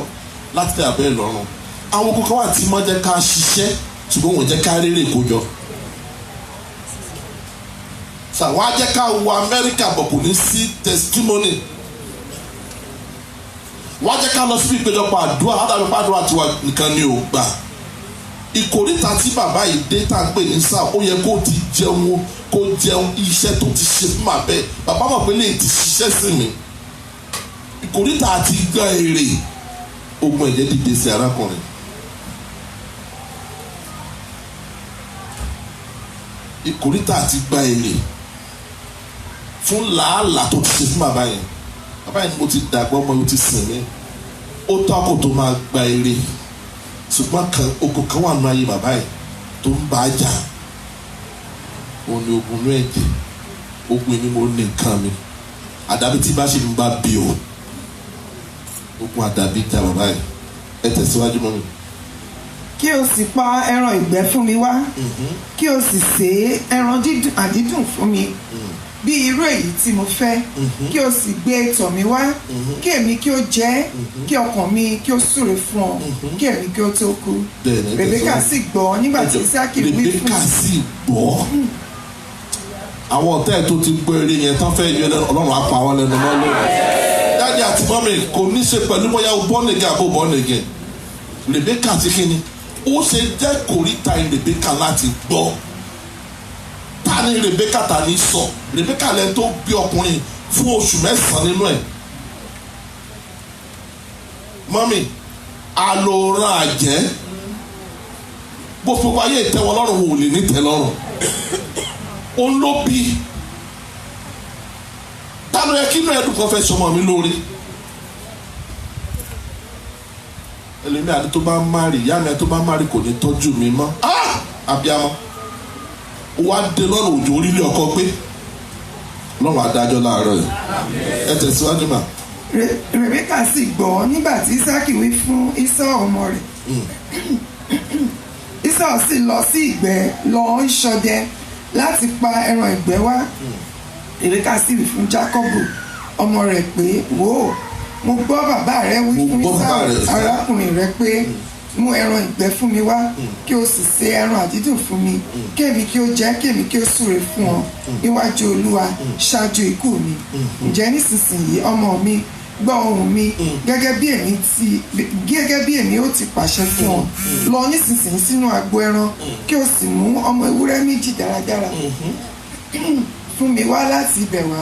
láti tẹ abẹ́ ẹ̀ lọ́rùn. Àwọn kókó wà tí wọ́n jẹ́ ká ṣiṣẹ́ ṣùgbọ́n wọ́n jẹ́ ká rere kójọ. Ṣàwọn á jẹ́ ká wo Amẹ́ríkà bọ̀ kò ní sí testimony. Wọ́n á jẹ́ ká lọ sí ìpéjọpọ̀ àdúrà látàrí pàdúrà tiwa nìkan ni ò gbà. Ìkòríta tí bàbá yìí dé tá à ń pè ní Sáà, ó yẹ kó ti jẹun, kó jẹun iṣẹ́ tó ti ṣe fún bàbá ẹ̀. Bàbá mọ̀ pé lè ti ṣiṣẹ́ sí mi. Ìkòríta àti gbọ́ èrè ogun ẹ̀jẹ̀ dìde sí arákùnrin. ìkórìtà àti gba èrè fún làálàá tó ti ṣe fún bàbá yẹn ni mo ti dàgbọ́ ọmọ yóò ti sìn mí ó tó àkókò tó máa gba èrè ṣùgbọ́n ogun kan wà nínú ayé bàbá yẹn tó ń bá a jà òun ni ogun inú ẹ̀jẹ̀ ogun ni mo ní nǹkan mi àdàbí tí bá ṣe ń bá bí o ogun àdàbí jà bàbá yẹn ẹ tẹ̀síwájú mọ́ mi. kí o sì pa ẹran ìgbẹ́ fún mi wá kí o sì sè ẹran àdídùn fún mi bí irú èyí tí mo fẹ́ kí o sì gbé tọ̀ mí wá kí èmi kí o jẹ kí ọkàn mi kí o súre fún ọ kí èmi kí o tó kú. Rèbékà sì gbọ́ nígbà tí Ísákì wí fún un. Rèbékà sì gbọ́ àwọn ọ̀tá ẹ̀ tó ti gbọ́ eré yẹn tán fẹ́ yọ Ọlọ́run á pa wọ́n lẹ́nu mọ́ lónìí. Dáàdi àti mọ́mì kò ní ṣe pẹ̀lú bóyá o born again àbò born again. Rèbékà ti kíni ó ṣe jẹ́ kòríta Rèbékà láti gbọ́. Ta ni Rèbékà ta ni sọ Rèbékà lẹ́ni tó bí ọkùnrin fún oṣù 9 nínú ẹ̀. Mọ́mì àlòrán àjẹ́ bó fi wáyé ìtẹ́wọ́ lọ́rùn wò lè ní tẹ́lọ́rùn òun ló bí tánú yẹ kí inú ẹdùn kan fẹ́ sọmọ mi lórí ẹlẹ́mi àti tó bá márì ìyá mi àti tó bá márì kò ní tọ́jú mi mọ́ abiyamọ ó wá dé lọ́rùn òjò orílẹ̀ ọkọ pé lọ́rùn adájọ́ láàárọ̀ yìí ẹ tẹ̀síwájú mà. Rèbékà sì gbọ́ nígbà tí Ísákì wí fún Ísọ̀ ọmọ rẹ̀ Ísọ̀ sì lọ sí ìgbẹ́ lọ ń ṣọdẹ láti pa ẹran ìgbẹ́ wá. Rèbékà sì wí fún Jákọ́bù ọmọ rẹ̀ pé wò ó mo gbọ́ bàbá rẹ wí fún Ísọ̀ arákùnrin rẹ pé mú ẹran ìgbẹ́ fún mi wá kí o sì ṣe ẹran àdídùn fún mi kémi kí o jẹ kémi kí o súre fún ọ níwájú Olúwa ṣáájú ikú mi. Ǹjẹ́ nísinsìnyí ọmọ mi gbọ́ ohùn mi gẹ́gẹ́ bí èmi ó ti pàṣẹ fún ọ lọ nísinsìnyí sínú agbo ẹran kí o sì mú ọmọ ewúrẹ́ 2 dáradára fún mi wá láti ibẹ̀ wá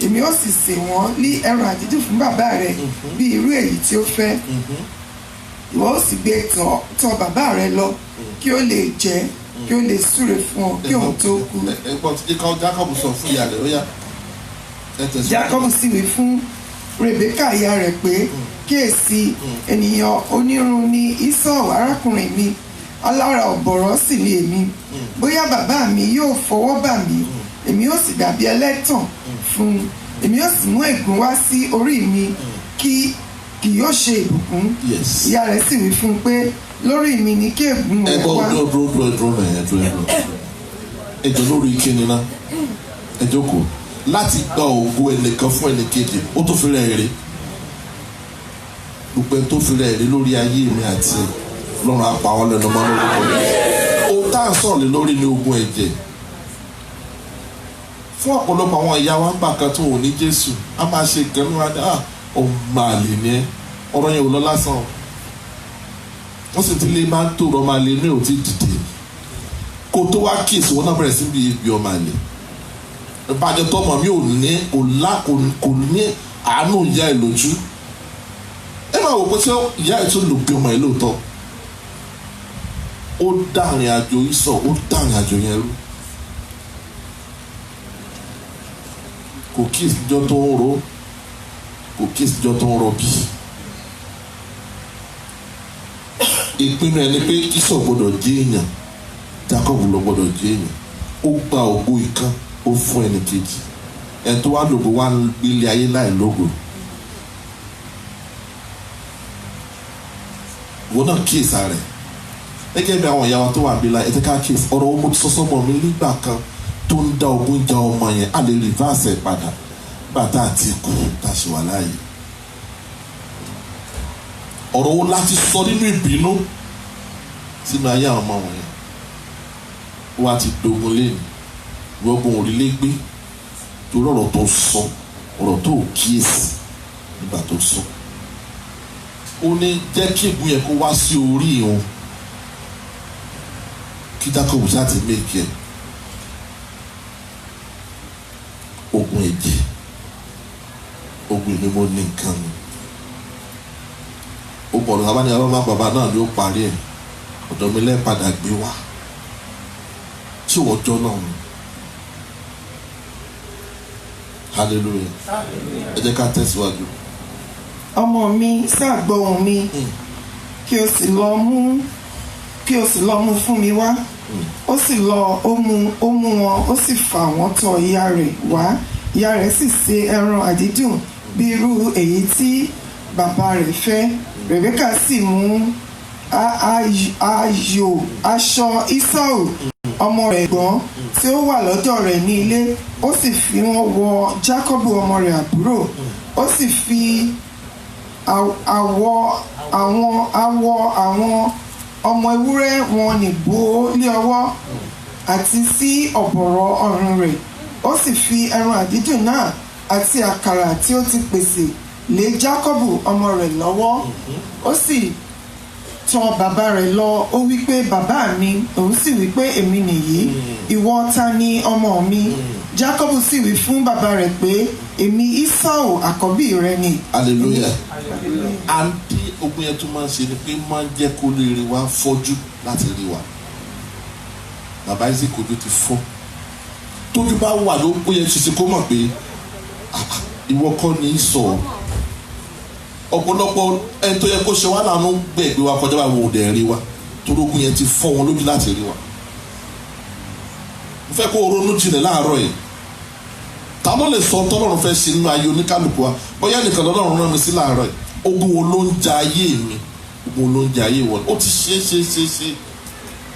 èmi ó sì sè wọ́n ní ẹran àdídùn fún bàbá rẹ bí irú èyí tí ó fẹ́ ìwọ ó sì gbé tọ̀ bàbá rẹ lọ kí ó lè jẹ kí ó lè súre fún ọ kí òun tó kú. ẹ̀gbọ́n tí Jákọ́bù sọ fún ìyá rẹ̀ ó yá. Jákọ́bù sì wí fún Rèbékà ìyá rẹ̀ pé kíyèsí ènìyàn onírun ni Ísọ̀ arákùnrin mi alára ọ̀bọ̀rọ̀ sì ni èmi bóyá bàbá mi yóò fọwọ́ bà mí èmi ó sì dàbí ẹlẹ́tàn fún un èmi ó sì mú ègún wá sí orí mi kì yóò ṣe ìbùkún. Ìyá rẹ̀ sì wí fún un pé lórí mi ni kí ègún rẹ̀ wá. ẹjọ́ lórí kíni náà ẹ jókòó láti gba ògo ẹnìkan fún ẹnìkejì ó tó fi rẹ̀ èrè gbogbo ẹ tó fi rẹ̀ èrè lórí ayé mi àti lọ́rùn apá wọn lẹ́nu mọ́ lórúkọ ohun tá à ń sọ̀rọ̀ lé lórí ni ogun ẹ̀jẹ̀ fún ọ̀pọ̀lọpọ̀ àwọn ìyá wa ń gbà kan tó wò ní Jésù a máa ṣe gẹ̀ẹ́nú wa dá ọmọ àlè ni ẹ ọ̀rọ̀ yẹn ò lọ lásán wọ́n sì ti lè máa ń tòrọ ọmọ àlè ní òtí dìde kó tó wá kíyèsí wọn náà bẹ̀rẹ̀ sí bí ibi ọmọ àlè ìbàjẹ́ tọmọ mi kò ní àánú ìyá ẹ̀ lójú ẹ máa wò pé ṣé ìyá ẹ̀ tún lò bí ọmọ ẹ̀ lóòótọ́ ó dàrin àjò Ísọ̀ ó dàrin àjò yẹn rú kò kíyèsí jọ tó ń ro kò kíyèsí jọ tó ń rọbí ìpinnu ẹni pé Ísọ̀ gbọ́dọ̀ jẹ́ èèyàn Jákọ́bù ló gbọ́dọ̀ jẹ́ èèyàn ó gba ògo ìkan ó fún ẹnì kejì ẹni tó wá lògo wá gbélé ayé láì lógo wọn náà kíyèsí rẹ̀ gẹ́gẹ́ bí àwọn ìyá wa tó wà nílá ẹ jẹ́ ká kíyèsí ọ̀rọ̀ ọmọ tí sọ́sọ́ mọ̀ mi nígbà kan tó ń dá ogun ja ọmọ yẹn a lè rìvásẹ̀ padà bàtà àti ikú tá a ṣe wà láàyè ọ̀rọ̀ wo láti sọ nínú ìbínú sínú ayé àwọn ọmọ wọ̀nyẹn wọ́n á ti dogun lẹ́nu gbọ́gbọ́n òrìlé gbé torí ọ̀rọ̀ tó sọ ọ̀rọ̀ tó kíyèsí nígbà tó sọ ó ní jẹ́ kí ègún yẹn kó wá sí orí wọn kí Jákọ́bù ṣáà ti méjì ẹ̀ ogun ẹ̀jẹ̀ ogun ni mo ní nǹkan mi ó bọ̀ lọ́wọ́ ní ọlọ́mọ bàbá náà ló parí ẹ̀ ọ̀dọ̀ mi lẹ́ padà gbé wá tí wọ́n jọ́ náà ni hallelujah ẹ jẹ́ ká tẹ̀síwájú. ọmọ mi ṣàgbọ́ ohùn mi kí o sì lọ mú fún mi wá. Ó sì lọ ó mú wọn ó sì fà wọ́n tọ̀ ìyá rẹ̀ wá. Ìyá rẹ̀ sì ṣe ẹran àdídùn bí irú èyí tí bàbá rẹ̀ fẹ́. Rèbékà sì mú aṣọ Ísáù ọmọ rẹ̀ ẹ̀gbọ́n tí ó wà lọ́dọ̀ rẹ̀ ní ilé, ó sì fi wọ́n wọ Jákọ́bù ọmọ rẹ̀ àbúrò. Ó sì fi awọ àwọn ọmọ ewúrẹ́ wọn ní bò ó lé ọwọ́ àti sí ọ̀bọ̀rọ̀ ọrùn rẹ̀. Ó sì fi ẹran àdídùn náà àti àkàrà tí ó ti pèsè lé Jákọ́bù ọmọ rẹ̀ lọ́wọ́. Ó sì tọ̀ bàbá rẹ̀ lọ, ó wí pé bàbá mi, òun sì wí pé èmi nìyí, ìwọ ta ni ọmọ mi? Jákọ́bù sì wí fún bàbá rẹ̀ pé èmi Ísáù àkọ́bí rẹ ni. hallelujah àǹtí ogun yẹn tún máa ń ṣe ni pé máa ń jẹ́ kó lè rí wa fọ́jú láti rí wa. Bàbá Isaac ojú ti fọ́ tójú bá wà ló yẹ ṣiṣẹ́ kó mọ̀ pé ìwọ kọ́ ni sọ ọ̀pọ̀lọpọ̀ ẹni tó yẹ kó ṣe wá lànà gbẹ̀gbẹ̀ wa kọjá àwọn òde rí wa torí ogun yẹn ti fọ́ wọn lójú láti rí wa. mo fẹ́ kó o ronú jinlẹ̀ láàárọ̀ yìí ta ló lè sọ tọ́lọ́run fẹ́ ṣe nínú ayé oníkálukú wa bóyá nìkan lọ́lọ́run rán mi sí láàárọ̀ yìí ogun wo ló ń ja ayé mi ogun wo ló ń ja ayé wọn ó ti ṣe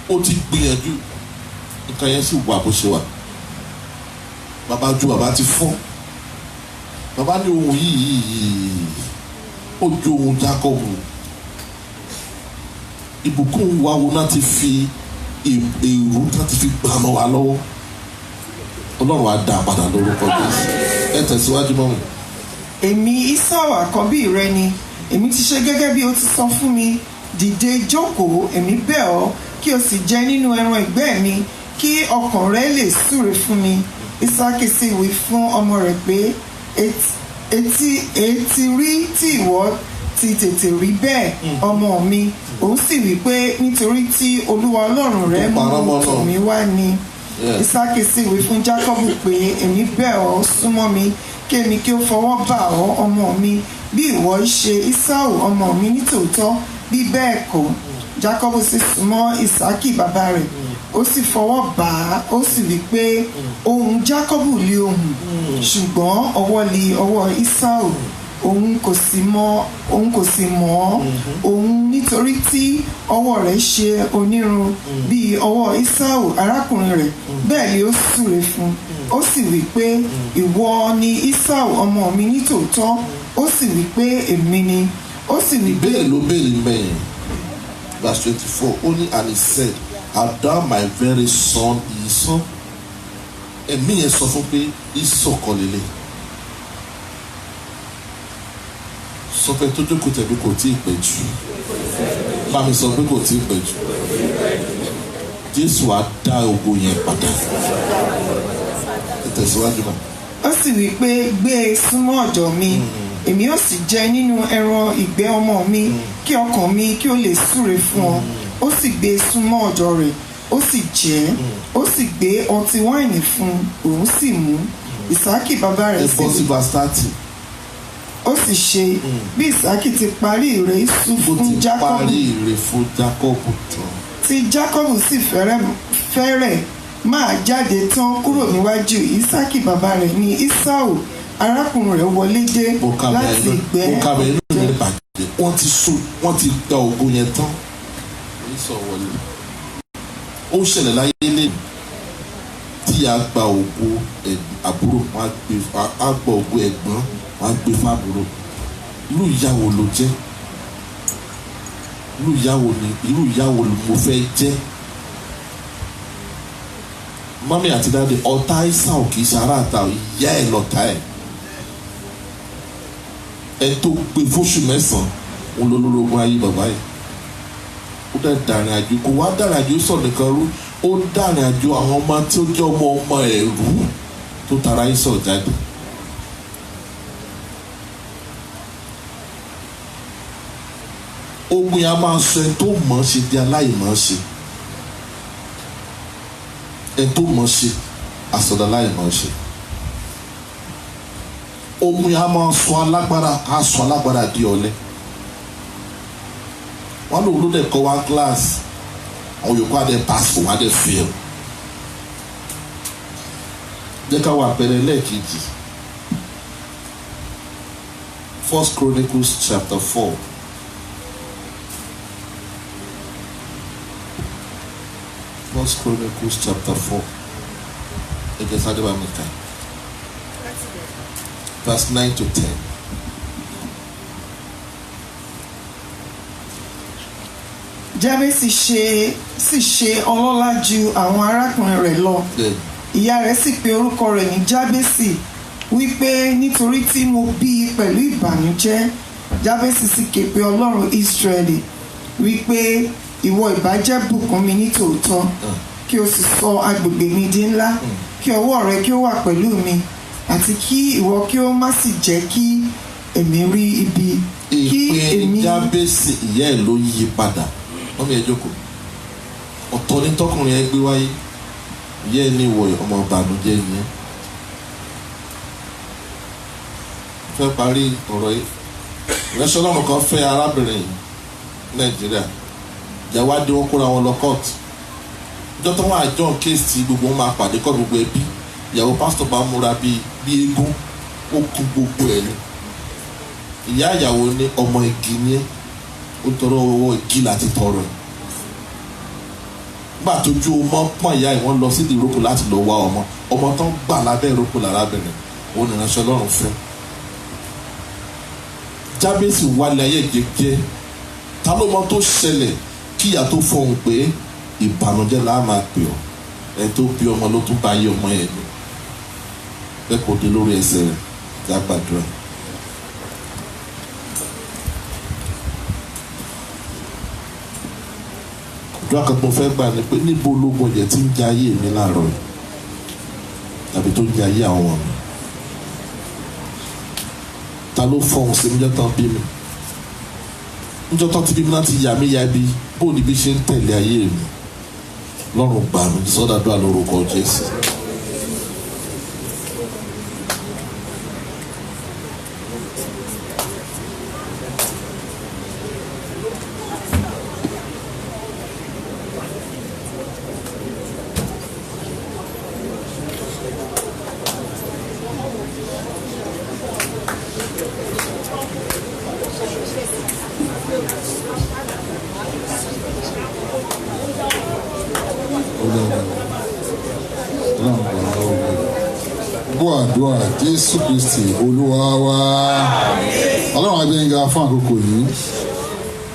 ó ti gbìyànjú nǹkan yẹn sì wà bó ṣe wà. Bàbá ju bàbá ti fọ́ bàbá ní ohun yìí ó ju ohun Jákọ́bù. Ìbùkún wa wo náà ti fi èrú náà ti fi gbàmọ́ wa lọ́wọ́ Ọlọ́run á dá padà lórúkọ Jésù. Ẹ tẹ̀síwájú mọ́ mi. Èmi Ísáù àkọ́bí rẹ ni, èmi ti ṣe gẹ́gẹ́ bí o ti sọ fún mi. Dìde jókòó, èmi bẹ̀ ọ́, kí o sì jẹ nínú ẹran ìgbẹ́ mi, kí ọkàn rẹ lè súre fún mi. Ísákì sì wí fún ọmọ rẹ̀ pé etí rí tí ìwọ ti tètè rí bẹ́ẹ̀ ọmọ mi. Òun sì wí pé nítorí tí Olúwa Ọlọ́run rẹ mú ọkàn mi wá ni. Ísákì sì wí fún Jákọ́bù pé èmi bẹ̀ ọ́ súnmọ́ mi, kí èmi kí ó fọwọ́ bà ọ́ ọmọ mi, bí ìwọ ṣe Ísáù ọmọ mi nítòótọ́, bí bẹ́ẹ̀ kọ́. Jákọ́bù sì súnmọ́ Ísákì bàbá rẹ̀, ó sì fọwọ́ bà á, ó sì wí pé ohùn Jákọ́bù lé ohùn, ṣùgbọ́n ọwọ́ lé ọwọ́ Ísáù. Òun kò sì mọ̀ òun nítorí tí ọwọ́ rẹ̀ ṣe onírun bí ọwọ́ Ísáù arákùnrin rẹ̀, bẹ́ẹ̀ ni ó súre fún. Ó sì wí pé ìwọ ni Ísáù ọmọ mi nítòótọ́, ó sì wí pé èmi ni. Ó sì wí pé bẹ́ẹ̀ ló béèrè mẹ́yìn. Verse 24 only and he said, art thou my very son Esau? Ẹ̀mí yẹn sọ fún pé Esau kọ́ lélẹ̀. Sọ pé tó jókòó tẹ̀bí kò tí ì pẹ́ jù. Bá mi sọ pé kò tí ì pẹ́ jù. Jésù á dá ògo yẹn padà. Ẹ tẹ̀síwájú náà. Ó sì wí pé gbé e súnmọ́ ọ̀dọ̀ mi, èmi ó sì jẹ nínú ẹran ìgbẹ́ ọmọ mi, kí ọkàn mi kí ó lè súre fún ọ. Ó sì gbé e súnmọ́ ọ̀dọ̀ rẹ̀, ó sì jẹ, ó sì gbé ọtí wáìnì fún un, òun sì mú. Ísákì bàbá rẹ̀ sì sí verse 30. Ó sì ṣe bí Ísákì ti parí ìrè ìsú fún Jákọ́bù tán. Tí Jákọ́bù sì fẹ́rẹ̀ máa jáde tán kúrò níwájú Ísákì bàbá rẹ̀ ní Ísáù arákùnrin rẹ̀ wọlé dé láti ìgbẹ́. Wọ́n ti gba ògo yẹn tán. Ó ṣẹlẹ̀ láyé lẹ́nu tí a gba ògo àbúrò, wọ́n á gba ògo ẹ̀gbọ́n, wọ́n á gbé fábúrò. Irú ìyàwó ló jẹ́? Irú ìyàwó ni mo fẹ́ jẹ́? Mọ́mí àti dáadé, ọ̀tá Ísáù kì í ṣe ará àta, ìyá ẹ̀ lọ̀tá ẹ̀. Ẹ tó gbé fóṣù 9 òun ló lórogún ayé bàbá yìí. Ó dẹ̀ dàrin àjò, kò wá dàrin àjò sọ̀ nìkan rú, ó dàrin àjò àwọn ọmọ tí ó jẹ́ ọmọ ẹ̀rú tó tara Ísáù jáde. ogun yẹn a máa sọ ẹni tó mọ̀ ṣe di aláìmọ̀ ṣe, ẹni tó mọ̀ ṣe àsọdọ̀ aláìmọ̀ ṣe. Ogun yẹn a máa sọ alágbára di ọ̀lẹ. Wọ́n lòun ló dẹ̀ kọ́ wá kíláàsì, àwọn yòókù adé pass òun adé fail. Jẹ́ ká wà pẹ̀lẹ́ lẹ́ẹ̀kejì. 1 Chronicles chapter 4. First Chronicles chapter 4. Verse 9 to 10. Jábésì sì ṣe ọlọ́lá ju àwọn arákùnrin rẹ̀ lọ. Ìyá rẹ̀ sì pe orúkọ rẹ̀ ní Jábésì wípé nítorí tí mo bí i pẹ̀lú ìbànújẹ́. Jábésì sì ké pe Ọlọ́run Ísírẹ́lì wípé ìwọ ìbá jẹ́ bùkún mi ní tòótọ́, kí o sì sọ agbègbè mi di ńlá, kí ọwọ́ rẹ kí ó wà pẹ̀lú mi, àti kí ìwọ kí ó má sì jẹ́ kí èmi rí ibi. Ìpè Jábésì ìyá ẹ̀ ló yí padà. Wọ́n mi ẹ jókòó. Ọ̀tọ̀ ní tọkùnrin ẹ gbé wáyé. Ìyá ẹ̀ ní ìwọ ọmọ ìbànújẹ́ yẹn. Fẹ́ parí ọ̀rọ̀ yìí. Ìrẹsì Ọlọ́run kan fẹ́ arábìnrin yìí Nàìjíríà. Ìyàwó wọn kóra wọn lọ kóòtù. Ìjọ tó wọn àjọ kéèsì gbogbo wọn máa pàdé kọ́ gbogbo ẹbí. Ìyàwó pásítọ̀ bá múra bí eégún, ó kú gbogbo ẹ̀ ni. Ìyá ìyàwó ní ọmọ igi ní ó tọrọ owó igi láti tọrọ ẹ̀. Nígbà tójú ọmọ pọ́n ìyá ẹ̀ wọ́n lọ sí ìrókò láti lọ wá ọmọ tó ń gbà lábẹ́ ìrókò lárábìnrin òun ìránṣẹ́ Ọlọ́run fẹ́. Jábésì wálé ayé jẹ́jẹ́, ta ló mọ tó ṣẹlẹ̀ kí ìyá tó fọhùn pé ìbànújẹ́ là á máa pè ọ́, ẹ tó bí ọmọ ló tún bá yé ọmọ yẹn ni. Bẹ́ẹ̀ kò dé lórí ẹsẹ̀ rẹ̀ jágbàdúrà. Àdúrà kan tó fẹ́ gbà ni pé níbo ológun yẹn ti ń jẹ ayé mi láàárọ̀ yìí tàbí tó ń jẹ ayé àwọn ọmọ mi. Ta ló fọhùn sí mi níjọ́ tán bí mi? Níjọ́ tán ti bí mi láti yà mí ya bí bó ni bí ṣe ń tẹ̀lé ayé mi. Lọ́run gbà mí sọ́dàdúrà lórúkọ Jésù. Gbọ́ àdúrà Jésù Kristi Olúwa wa. Ọlọ́run agbẹ́yìnga fún àkókò yìí.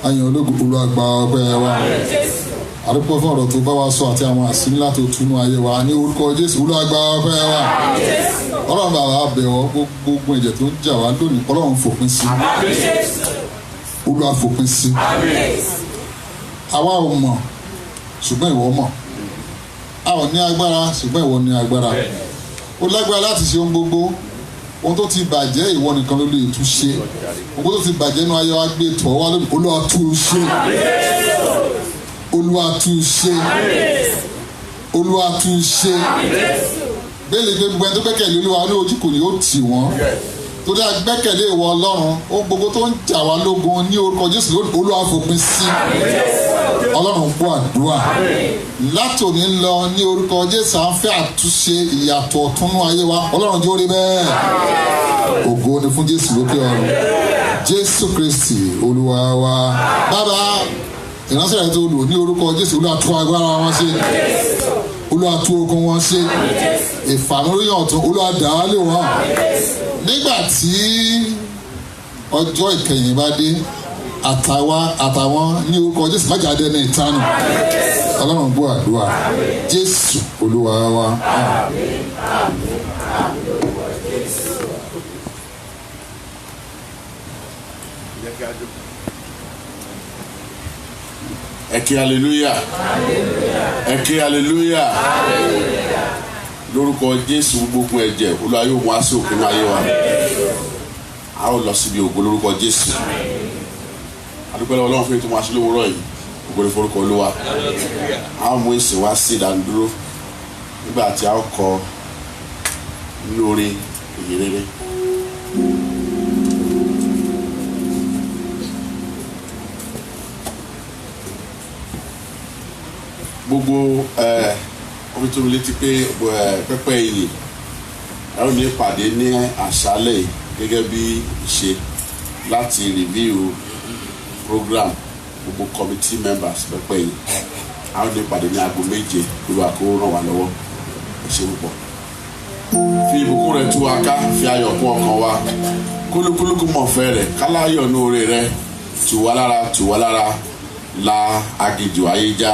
Ayàn ológun Olúwa gba ọpẹ́ wa. Àdúpọ̀ fún ọ̀rọ̀ tó bá wa sọ àti àwọn àsìní láti túnú ayé wa ní orúkọ Jésù. Olúwa gba ọpẹ́ wa. Ọlọ́run bàbá bẹ̀ ọ́ gbogbo ẹ̀jẹ̀ tó ń jà wá lónìí Ọlọ́run fòpin sí. Olúwa fòpin sí. Àwa ò mọ̀ ṣùgbọ́n ìwọ mọ̀. A ò ní agbára ṣùgbọ́n ìwọ ní agbára. Ó lágbára láti ṣe ohun gbogbo. Ohun tó ti bàjẹ́ ìwọ nìkan ló lè tún ṣe. Ohun tó ti bàjẹ́ inú ayé wa gbé tọ̀ wá lónìí. Olúwa tún ṣe. Olúwa tún ṣe. Olúwa tún ṣe. Bẹ́ẹ̀ni pé gbogbo ẹni tó gbẹ́kẹ̀lé Olúwa ní ojú kò ní ó tì wọ́n. Tó dá gbẹ́kẹ̀lé ìwọ Ọlọ́run. Ohun gbogbo tó ń jà wá lógun ní orúkọ Jésù Olúwa fòpin sí. Ọlọ́run gbọ́ àdúrà. Láti òní lọ ní orúkọ Jésù à ń fẹ́ àtúnṣe ìyàtọ̀ ọ̀túnú ayé wa. Ọlọ́run jẹ́ orí bẹ́ẹ̀. Ògo ni fún Jésù lókè ọ̀run. Jésù Kristi Olúwa wa. Bàbá ìránṣẹ́ rẹ̀ tó lò ní orúkọ Jésù Olúwa tú agbára wọn ṣe. Olúwa tú okun wọn ṣe. Ìfàmúlòyìn ọ̀tún Olúwa dà á lé wọn. Nígbà tí ọjọ́ ìkẹyìn bá dé àtàwọn ní orúkọ Jésù má jáde ní ìtanù. Ọlọ́run gbọ́ àdúrà Jésù Olúwa wa. Ẹ kí hallelujah. Ẹ kí hallelujah. Lórúkọ Jésù gbogbo ẹ̀jẹ̀ Olúwa yóò wá sí òkú ayé wa. A ó lọ síbi ògo lórúkọ Jésù. adúpẹ́ lọ́wọ́ Ọlọ́run fún ètò máa ṣe lówùúrọ̀ yìí ògo ni forúkọ Olúwa. A mú ìsìn wá sí ìdánidúró nígbà tí a kọ lórí ìyìnrere. Gbogbo omi tó létí pé pẹ́pẹ́ ìyè ẹ̀rọ ní ìpàdé ní àṣálẹ̀ gẹ́gẹ́ bí ìṣe láti review program gbogbo committee members pẹ́pẹ́ ìyè àwọn ní ìpàdé ní aago 7 lórí àkóró ràn wá lọ́wọ́ ṣe púpọ̀. Fi ìbùkún rẹ̀ tú wa ká, fi ayọ̀ kún ọkàn wa, kúlúkúlùkù mọ̀fẹ́ rẹ̀ káláyọ̀ ní oore rẹ̀ tù wá lára la aginjù ayé já.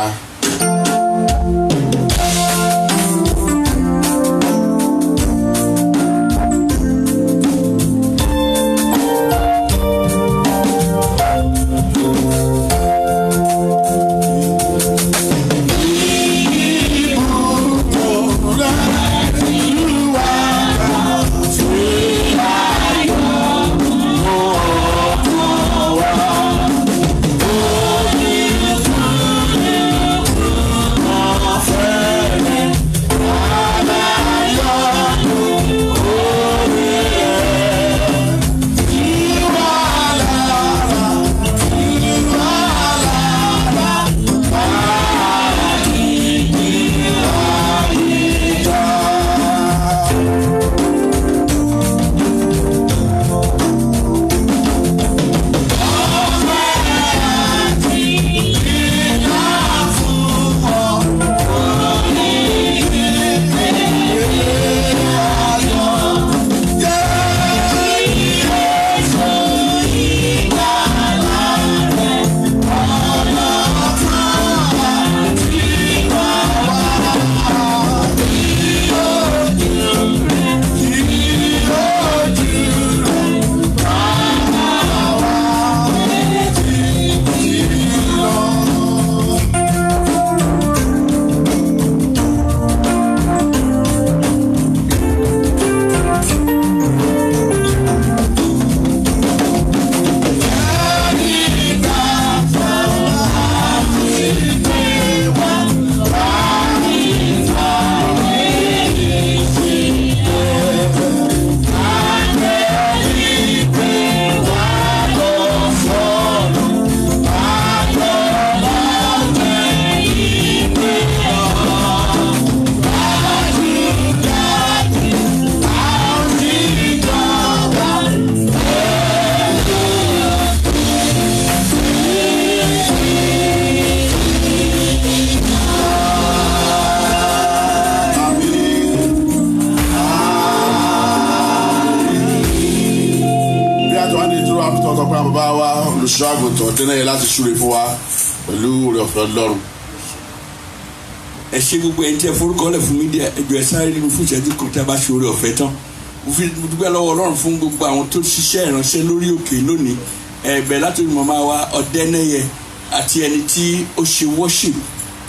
Olùṣọ́àgùntàn Adénáyè láti súre fún wa pẹ̀lú oore ọ̀fẹ́ Ọlọ́run. Ẹ ṣé gbogbo ẹni tí ẹ forúkọlẹ̀ fún mídíà ẹjọ́ ẹ sáré nínú fún ìṣẹ́jú kan tí a bá ṣe oore ọ̀fẹ́ tán. Mo fi dúpẹ́ lọ́wọ́ Ọlọ́run fún gbogbo àwọn tó ṣiṣẹ́ ìránṣẹ́ lórí òkè lónìí. Ẹ̀bẹ̀ láti orí màmá wa Ọdẹ́nẹ́yẹ àti ẹni tí ó ṣe worship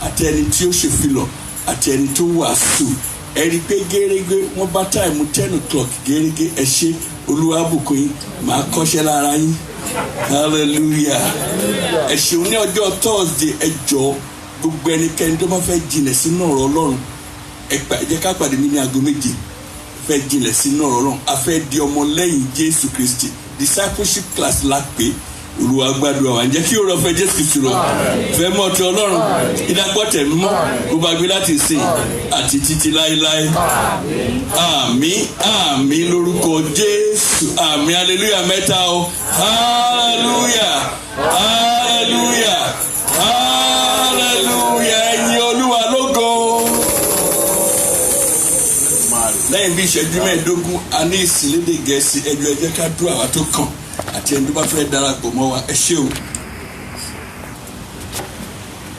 àti ẹni tí ó ṣe filọ̀ àti ẹni tó wàásù. Ẹ rí i pé gẹ́gẹ́ wọ́n bá táìmù 10 o'clock gẹ́gẹ́ ẹ ṣé Olúwa bùkún yín màá kọ́ṣẹ́ lára yín. Hallelujah. Ẹ ṣeun ní ọjọ́ Thursday ẹ jọ̀ọ́ gbogbo ẹnikẹ́ni tó bá fẹ́ jinlẹ̀ sínú ọ̀rọ̀ Ọlọ́run ẹ jẹ́ ká pàdé mi ní aago 7 fẹ́ jinlẹ̀ sínú ọ̀rọ̀ Ọlọ́run a fẹ́ di ọmọ lẹ́yìn Jésù Kristi discipleship class la pé Olúwa gbàdúrà wa ǹjẹ́ kí o rọ fẹ́ Jésù Kristi rọ fẹ́ mọ́ ti Ọlọ́run ìdàpọ̀ tẹ̀mí mọ́ kó bá gbé láti sìn àti títí láéláé àmín àmín lórúkọ Jésù àmín hallelujah mẹ́ta o hallelujah hallelujah hallelujah ẹ̀yin Olúwa lógo. Lẹ́yìn bí ìṣẹ́jú 15 a ní ìsìnlédè Gẹ̀ẹ́sì ẹjọ́ ẹ jẹ́ ká dúró àwa tó kàn àti ẹni tó bá fẹ́ darapọ̀ mọ́ wa ẹ ṣé o.